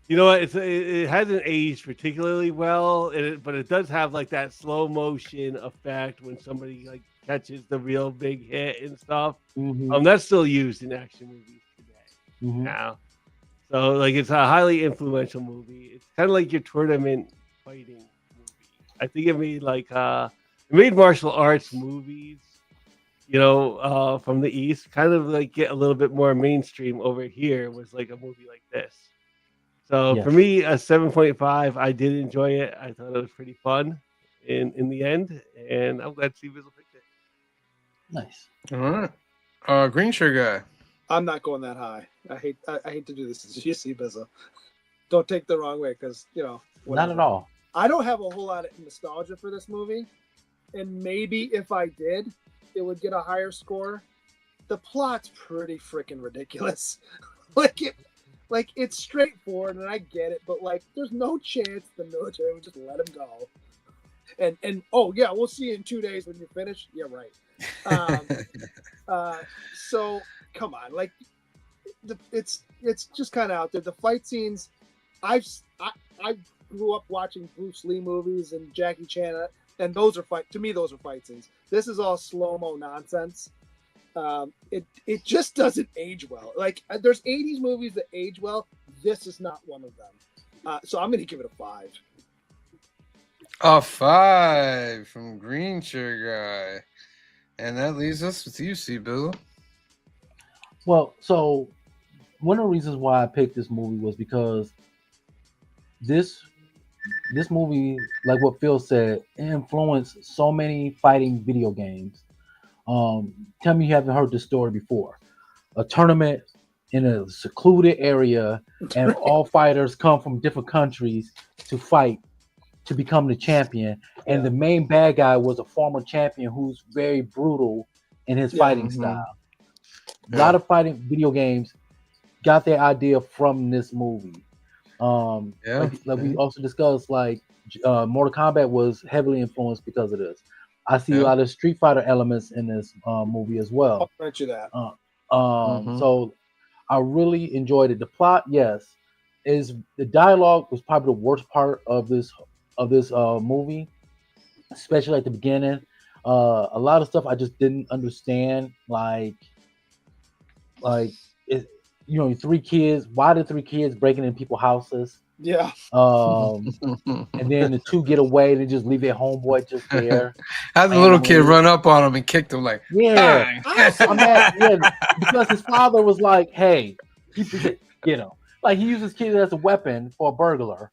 it hasn't aged particularly well, but it does have like that slow motion effect when somebody like catches the real big hit and stuff. That's still used in action movies today now. So like it's a highly influential movie. It's kind of like your tournament fighting movie. I think it made martial arts movies, from the East, kind of like get a little bit more mainstream over here was like a movie like this. So for me, a 7.5, I did enjoy it. I thought it was pretty fun in the end, and I'm glad Steve Bizzle picked it. Nice. All right. Green shirt guy. I'm not going that high. I hate to do this to GC Bizzle. Don't take the wrong way, because Not at all. I don't have a whole lot of nostalgia for this movie, and maybe if I did, it would get a higher score. The plot's pretty freaking ridiculous. It's straightforward, and I get it, but there's no chance the military would just let him go. And oh yeah, we'll see you in 2 days when you finish. Yeah, right. So come on, it's just kind of out there. The fight scenes, I grew up watching Bruce Lee movies and Jackie Chan, and those are fight scenes. This is all slow-mo nonsense. It just doesn't age well. There's 80s movies that age well. This is not one of them. So I'm going to give it a 5. A 5 from Green Shirt Guy. And that leaves us with you, C. Bizzle. Well, so one of the reasons why I picked this movie was because this movie, like what Phil said, influenced so many fighting video games. Tell me you haven't heard this story before. A tournament in a secluded area, and all fighters come from different countries to fight to become the champion. And the main bad guy was a former champion who's very brutal in his fighting style. A lot of fighting video games got their idea from this movie. Like we also discussed, like Mortal Kombat was heavily influenced because of this. I see a lot of Street Fighter elements in this movie as well. I'll grant you that. So I really enjoyed it. The plot, yes, is the dialogue was probably the worst part of this movie, especially at the beginning. A lot of stuff I just didn't understand, like it, you know, 3 kids. Why the 3 kids breaking in people's houses? Yeah. And then the 2 get away. They just leave their homeboy just there. Had the little kid run up on him and kicked him like, yeah. bang. I'm mad, yeah, because his father was like, "Hey, you know, like he used his kid as a weapon for a burglar."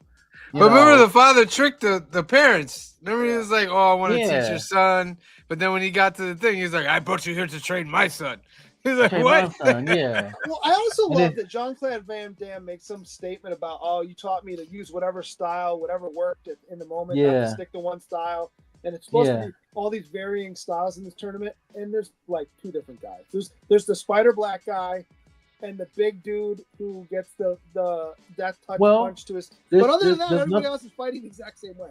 But remember, the father tricked the parents. Remember, he was like, "Oh, I want to teach your son." But then when he got to the thing, he's like, "I brought you here to train my son." He's like, "What?" Son, yeah. Well, I also love that Jean-Claude Van Damme makes some statement about, "Oh, you taught me to use whatever style, whatever worked in the moment, not to stick to one style." And it's supposed to be all these varying styles in this tournament. And there's like 2 different guys. There's the spider black guy, and the big dude who gets the death touch punch to his. But other than that, everybody else is fighting the exact same way.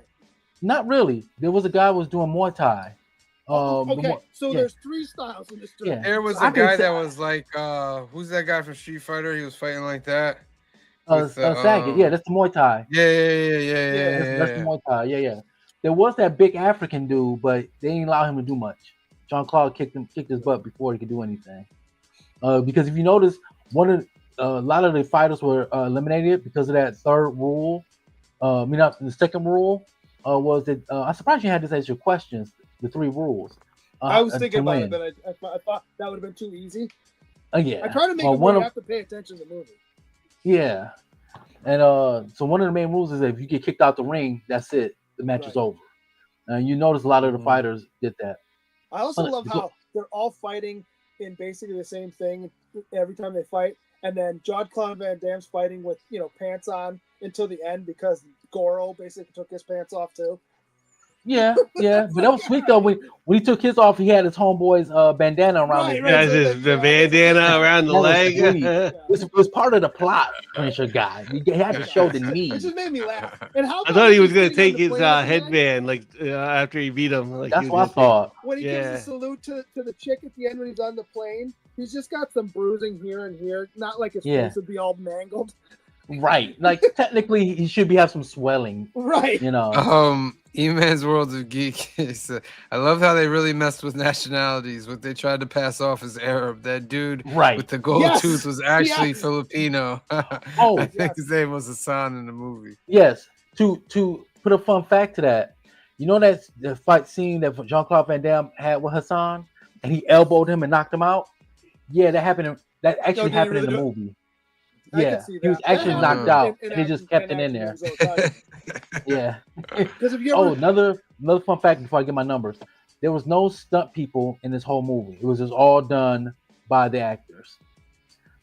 Not really. There was a guy who was doing Muay Thai. There's 3 styles in this tournament. There was a guy that was like, who's that guy from Street Fighter? He was fighting like that. Saget. Yeah, that's the Muay Thai. Yeah. That's the Muay Thai. Yeah. There was that big African dude, but they didn't allow him to do much. Jean-Claude kicked his butt before he could do anything. Because if you notice, a lot of the fighters were eliminated because of that 3rd rule. The 2nd rule was that I'm surprised you had this as your questions. The 3 rules. I was thinking about it, but I thought that would have been too easy. Yeah. I try to make it where you have to pay attention to the movie. Yeah. And so one of the main rules is that if you get kicked out the ring, that's it. The match is over. You notice a lot of the fighters did that. I also love how they're all fighting in basically the same thing every time they fight. And then Jean-Claude Van Damme's fighting with, pants on until the end because Goro basically took his pants off too. Yeah, but that was sweet though. When he took his off, he had his homeboy's bandana around his neck. The bandana around the leg. It was part of the plot, Punisher guy. You had to show the need. It just made me laugh. And I thought he was going to take his headband after he beat him. Like that's what I thought. When he gives a salute to the chick at the end when he's on the plane, he's just got some bruising here and here. Not like his face would be all mangled. Right. Like technically he should have some swelling. Right. E-Man's World of Geek. I love how they really messed with nationalities. What they tried to pass off as Arab. That dude with the gold tooth was actually Filipino. I think his name was Hassan in the movie. Yes. To put a fun fact to that, you know that the fight scene that Jean-Claude Van Damme had with Hassan, and he elbowed him and knocked him out? Yeah, that happened. That actually happened in the movie. Yeah, he was actually knocked out, and they just kept it in there. Yeah. Another fun fact before I get my numbers. There was no stunt people in this whole movie. It was just all done by the actors.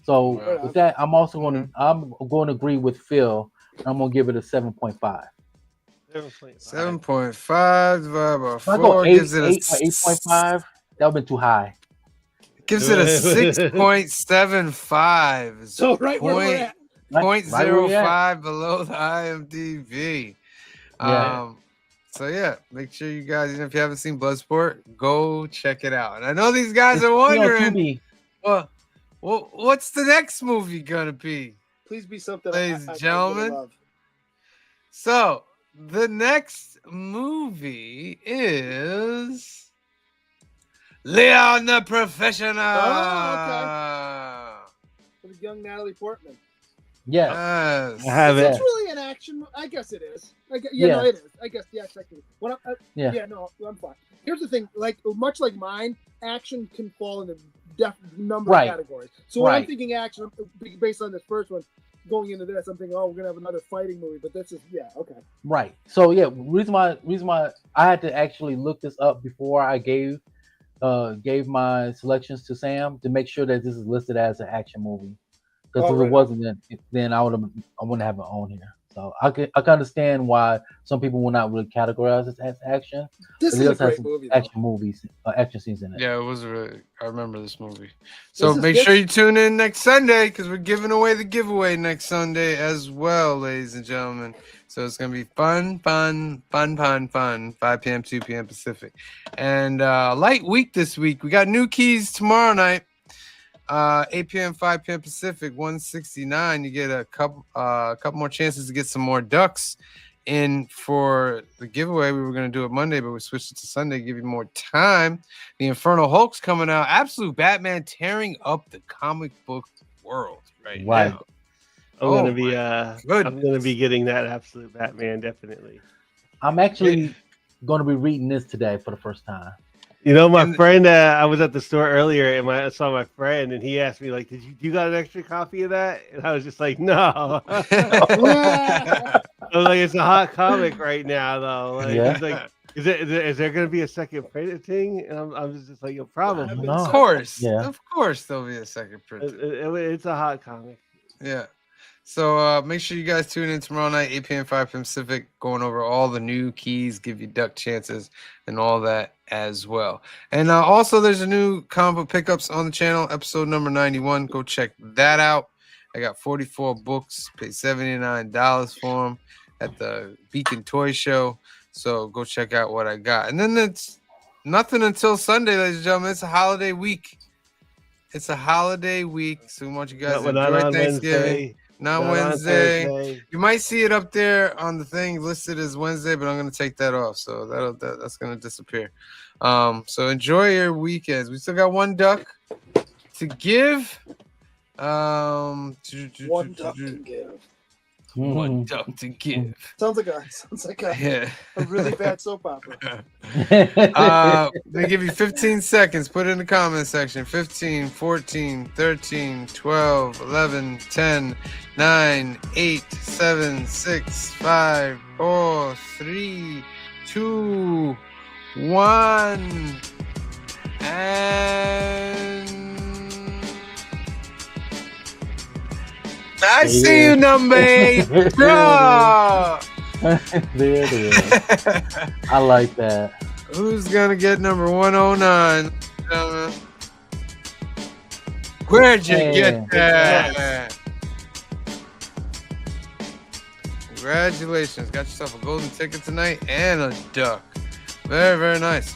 So with that, I'm going to agree with Phil. I'm going to give it a 7.5. 7.5 divided by 4 go gives it a 8.5. That would have been too high. Gives it a 6.75. So right where we're at. 0.05 below the IMDb. Yeah. So yeah, make sure you guys, if you haven't seen Bloodsport, go check it out. And I know these guys are wondering, well, what's the next movie gonna be? Please be something, ladies and gentlemen. So the next movie is Leon the Professional. Oh, okay. With young Natalie Portman. Yes. I have it. It's really an action. I guess it is. No, it is. I guess, technically. I'm fine. Here's the thing. Much like mine, action can fall into number of categories. So when I'm thinking action, based on this first one, going into this, I'm thinking, we're gonna have another fighting movie. But this is, okay. Right. So reason why I had to actually look this up before I gave my selections to Sam to make sure that this is listed as an action movie. Because if it wasn't, then I wouldn't have it on here. So I can understand why some people will not really categorize this as action. This But is it a does have great some movie. Though. action scenes in it. Yeah, it was really. I remember this movie. So This make is- sure you tune in next Sunday because we're giving away the giveaway next Sunday as well, ladies and gentlemen. So it's gonna be fun. 5 p.m., 2 p.m. Pacific, and light week this week. We got new keys tomorrow night. 8 p.m., 5 p.m. Pacific, 169. You get a couple more chances to get some more ducks in for the giveaway. We were going to do it Monday, but we switched it to Sunday to give you more time. The Infernal Hulk's coming out. Absolute Batman tearing up the comic book world right now. I'm Oh gonna be my I'm gonna be getting that Absolute Batman definitely. I'm actually going to be reading this today for the first time. You know, my And- friend, I was at the store earlier and I saw my friend and he asked me like, you got an extra copy of that? And I was just like, no. I was like, it's a hot comic right now though. Like, Yeah. he's like, is there going to be a second printing? And I'm just like, probably. No. Of course. Yeah. Of course there'll be a second print. It's a hot comic. Yeah. So make sure you guys tune in tomorrow night, 8 p.m., 5 p.m. Pacific, going over all the new keys, give you duck chances, and all that as well. And also, there's a new comic book pickups on the channel, episode number 91. Go check that out. I got 44 books, paid $79 for them at the Beacon Toy Show. So go check out what I got. And then it's nothing until Sunday, ladies and gentlemen. It's a holiday week. It's a holiday week, so we want you guys to Not enjoy on Thanksgiving. Wednesday, Not not on Wednesday. Thursday. You might see it up there on the thing listed as Wednesday, but I'm gonna take that off, so that's gonna disappear. So enjoy your weekends. We still got one duck to give. One duck to give. One duck to give. Sounds like a Yeah. a really bad soap opera. They give you 15 seconds. Put it in the comment section. 15, 14, 13, 12, 11, 10, 9, 8, 7, 6, 5, 4, 3, 2, 1. And I see you, number 8. Bro. There it is. I like that. Who's gonna get number 109? Where'd you get that? Congratulations. Got yourself a golden ticket tonight and a duck. Very, very nice.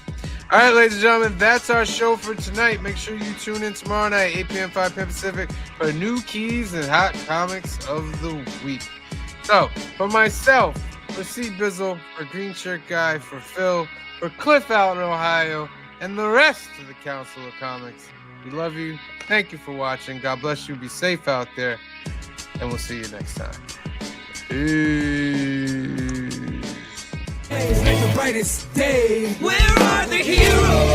All right, ladies and gentlemen, that's our show for tonight. Make sure you tune in tomorrow night, 8 p.m., 5 p.m. Pacific, for new keys and hot comics of the week. So, for myself, for C Bizzle, for Green Shirt Guy, for Phil, for Cliff out in Ohio, and the rest of the Council of Comics, we love you. Thank you for watching. God bless you. Be safe out there, and we'll see you next time. Peace. Make the brightest day. Where are the heroes?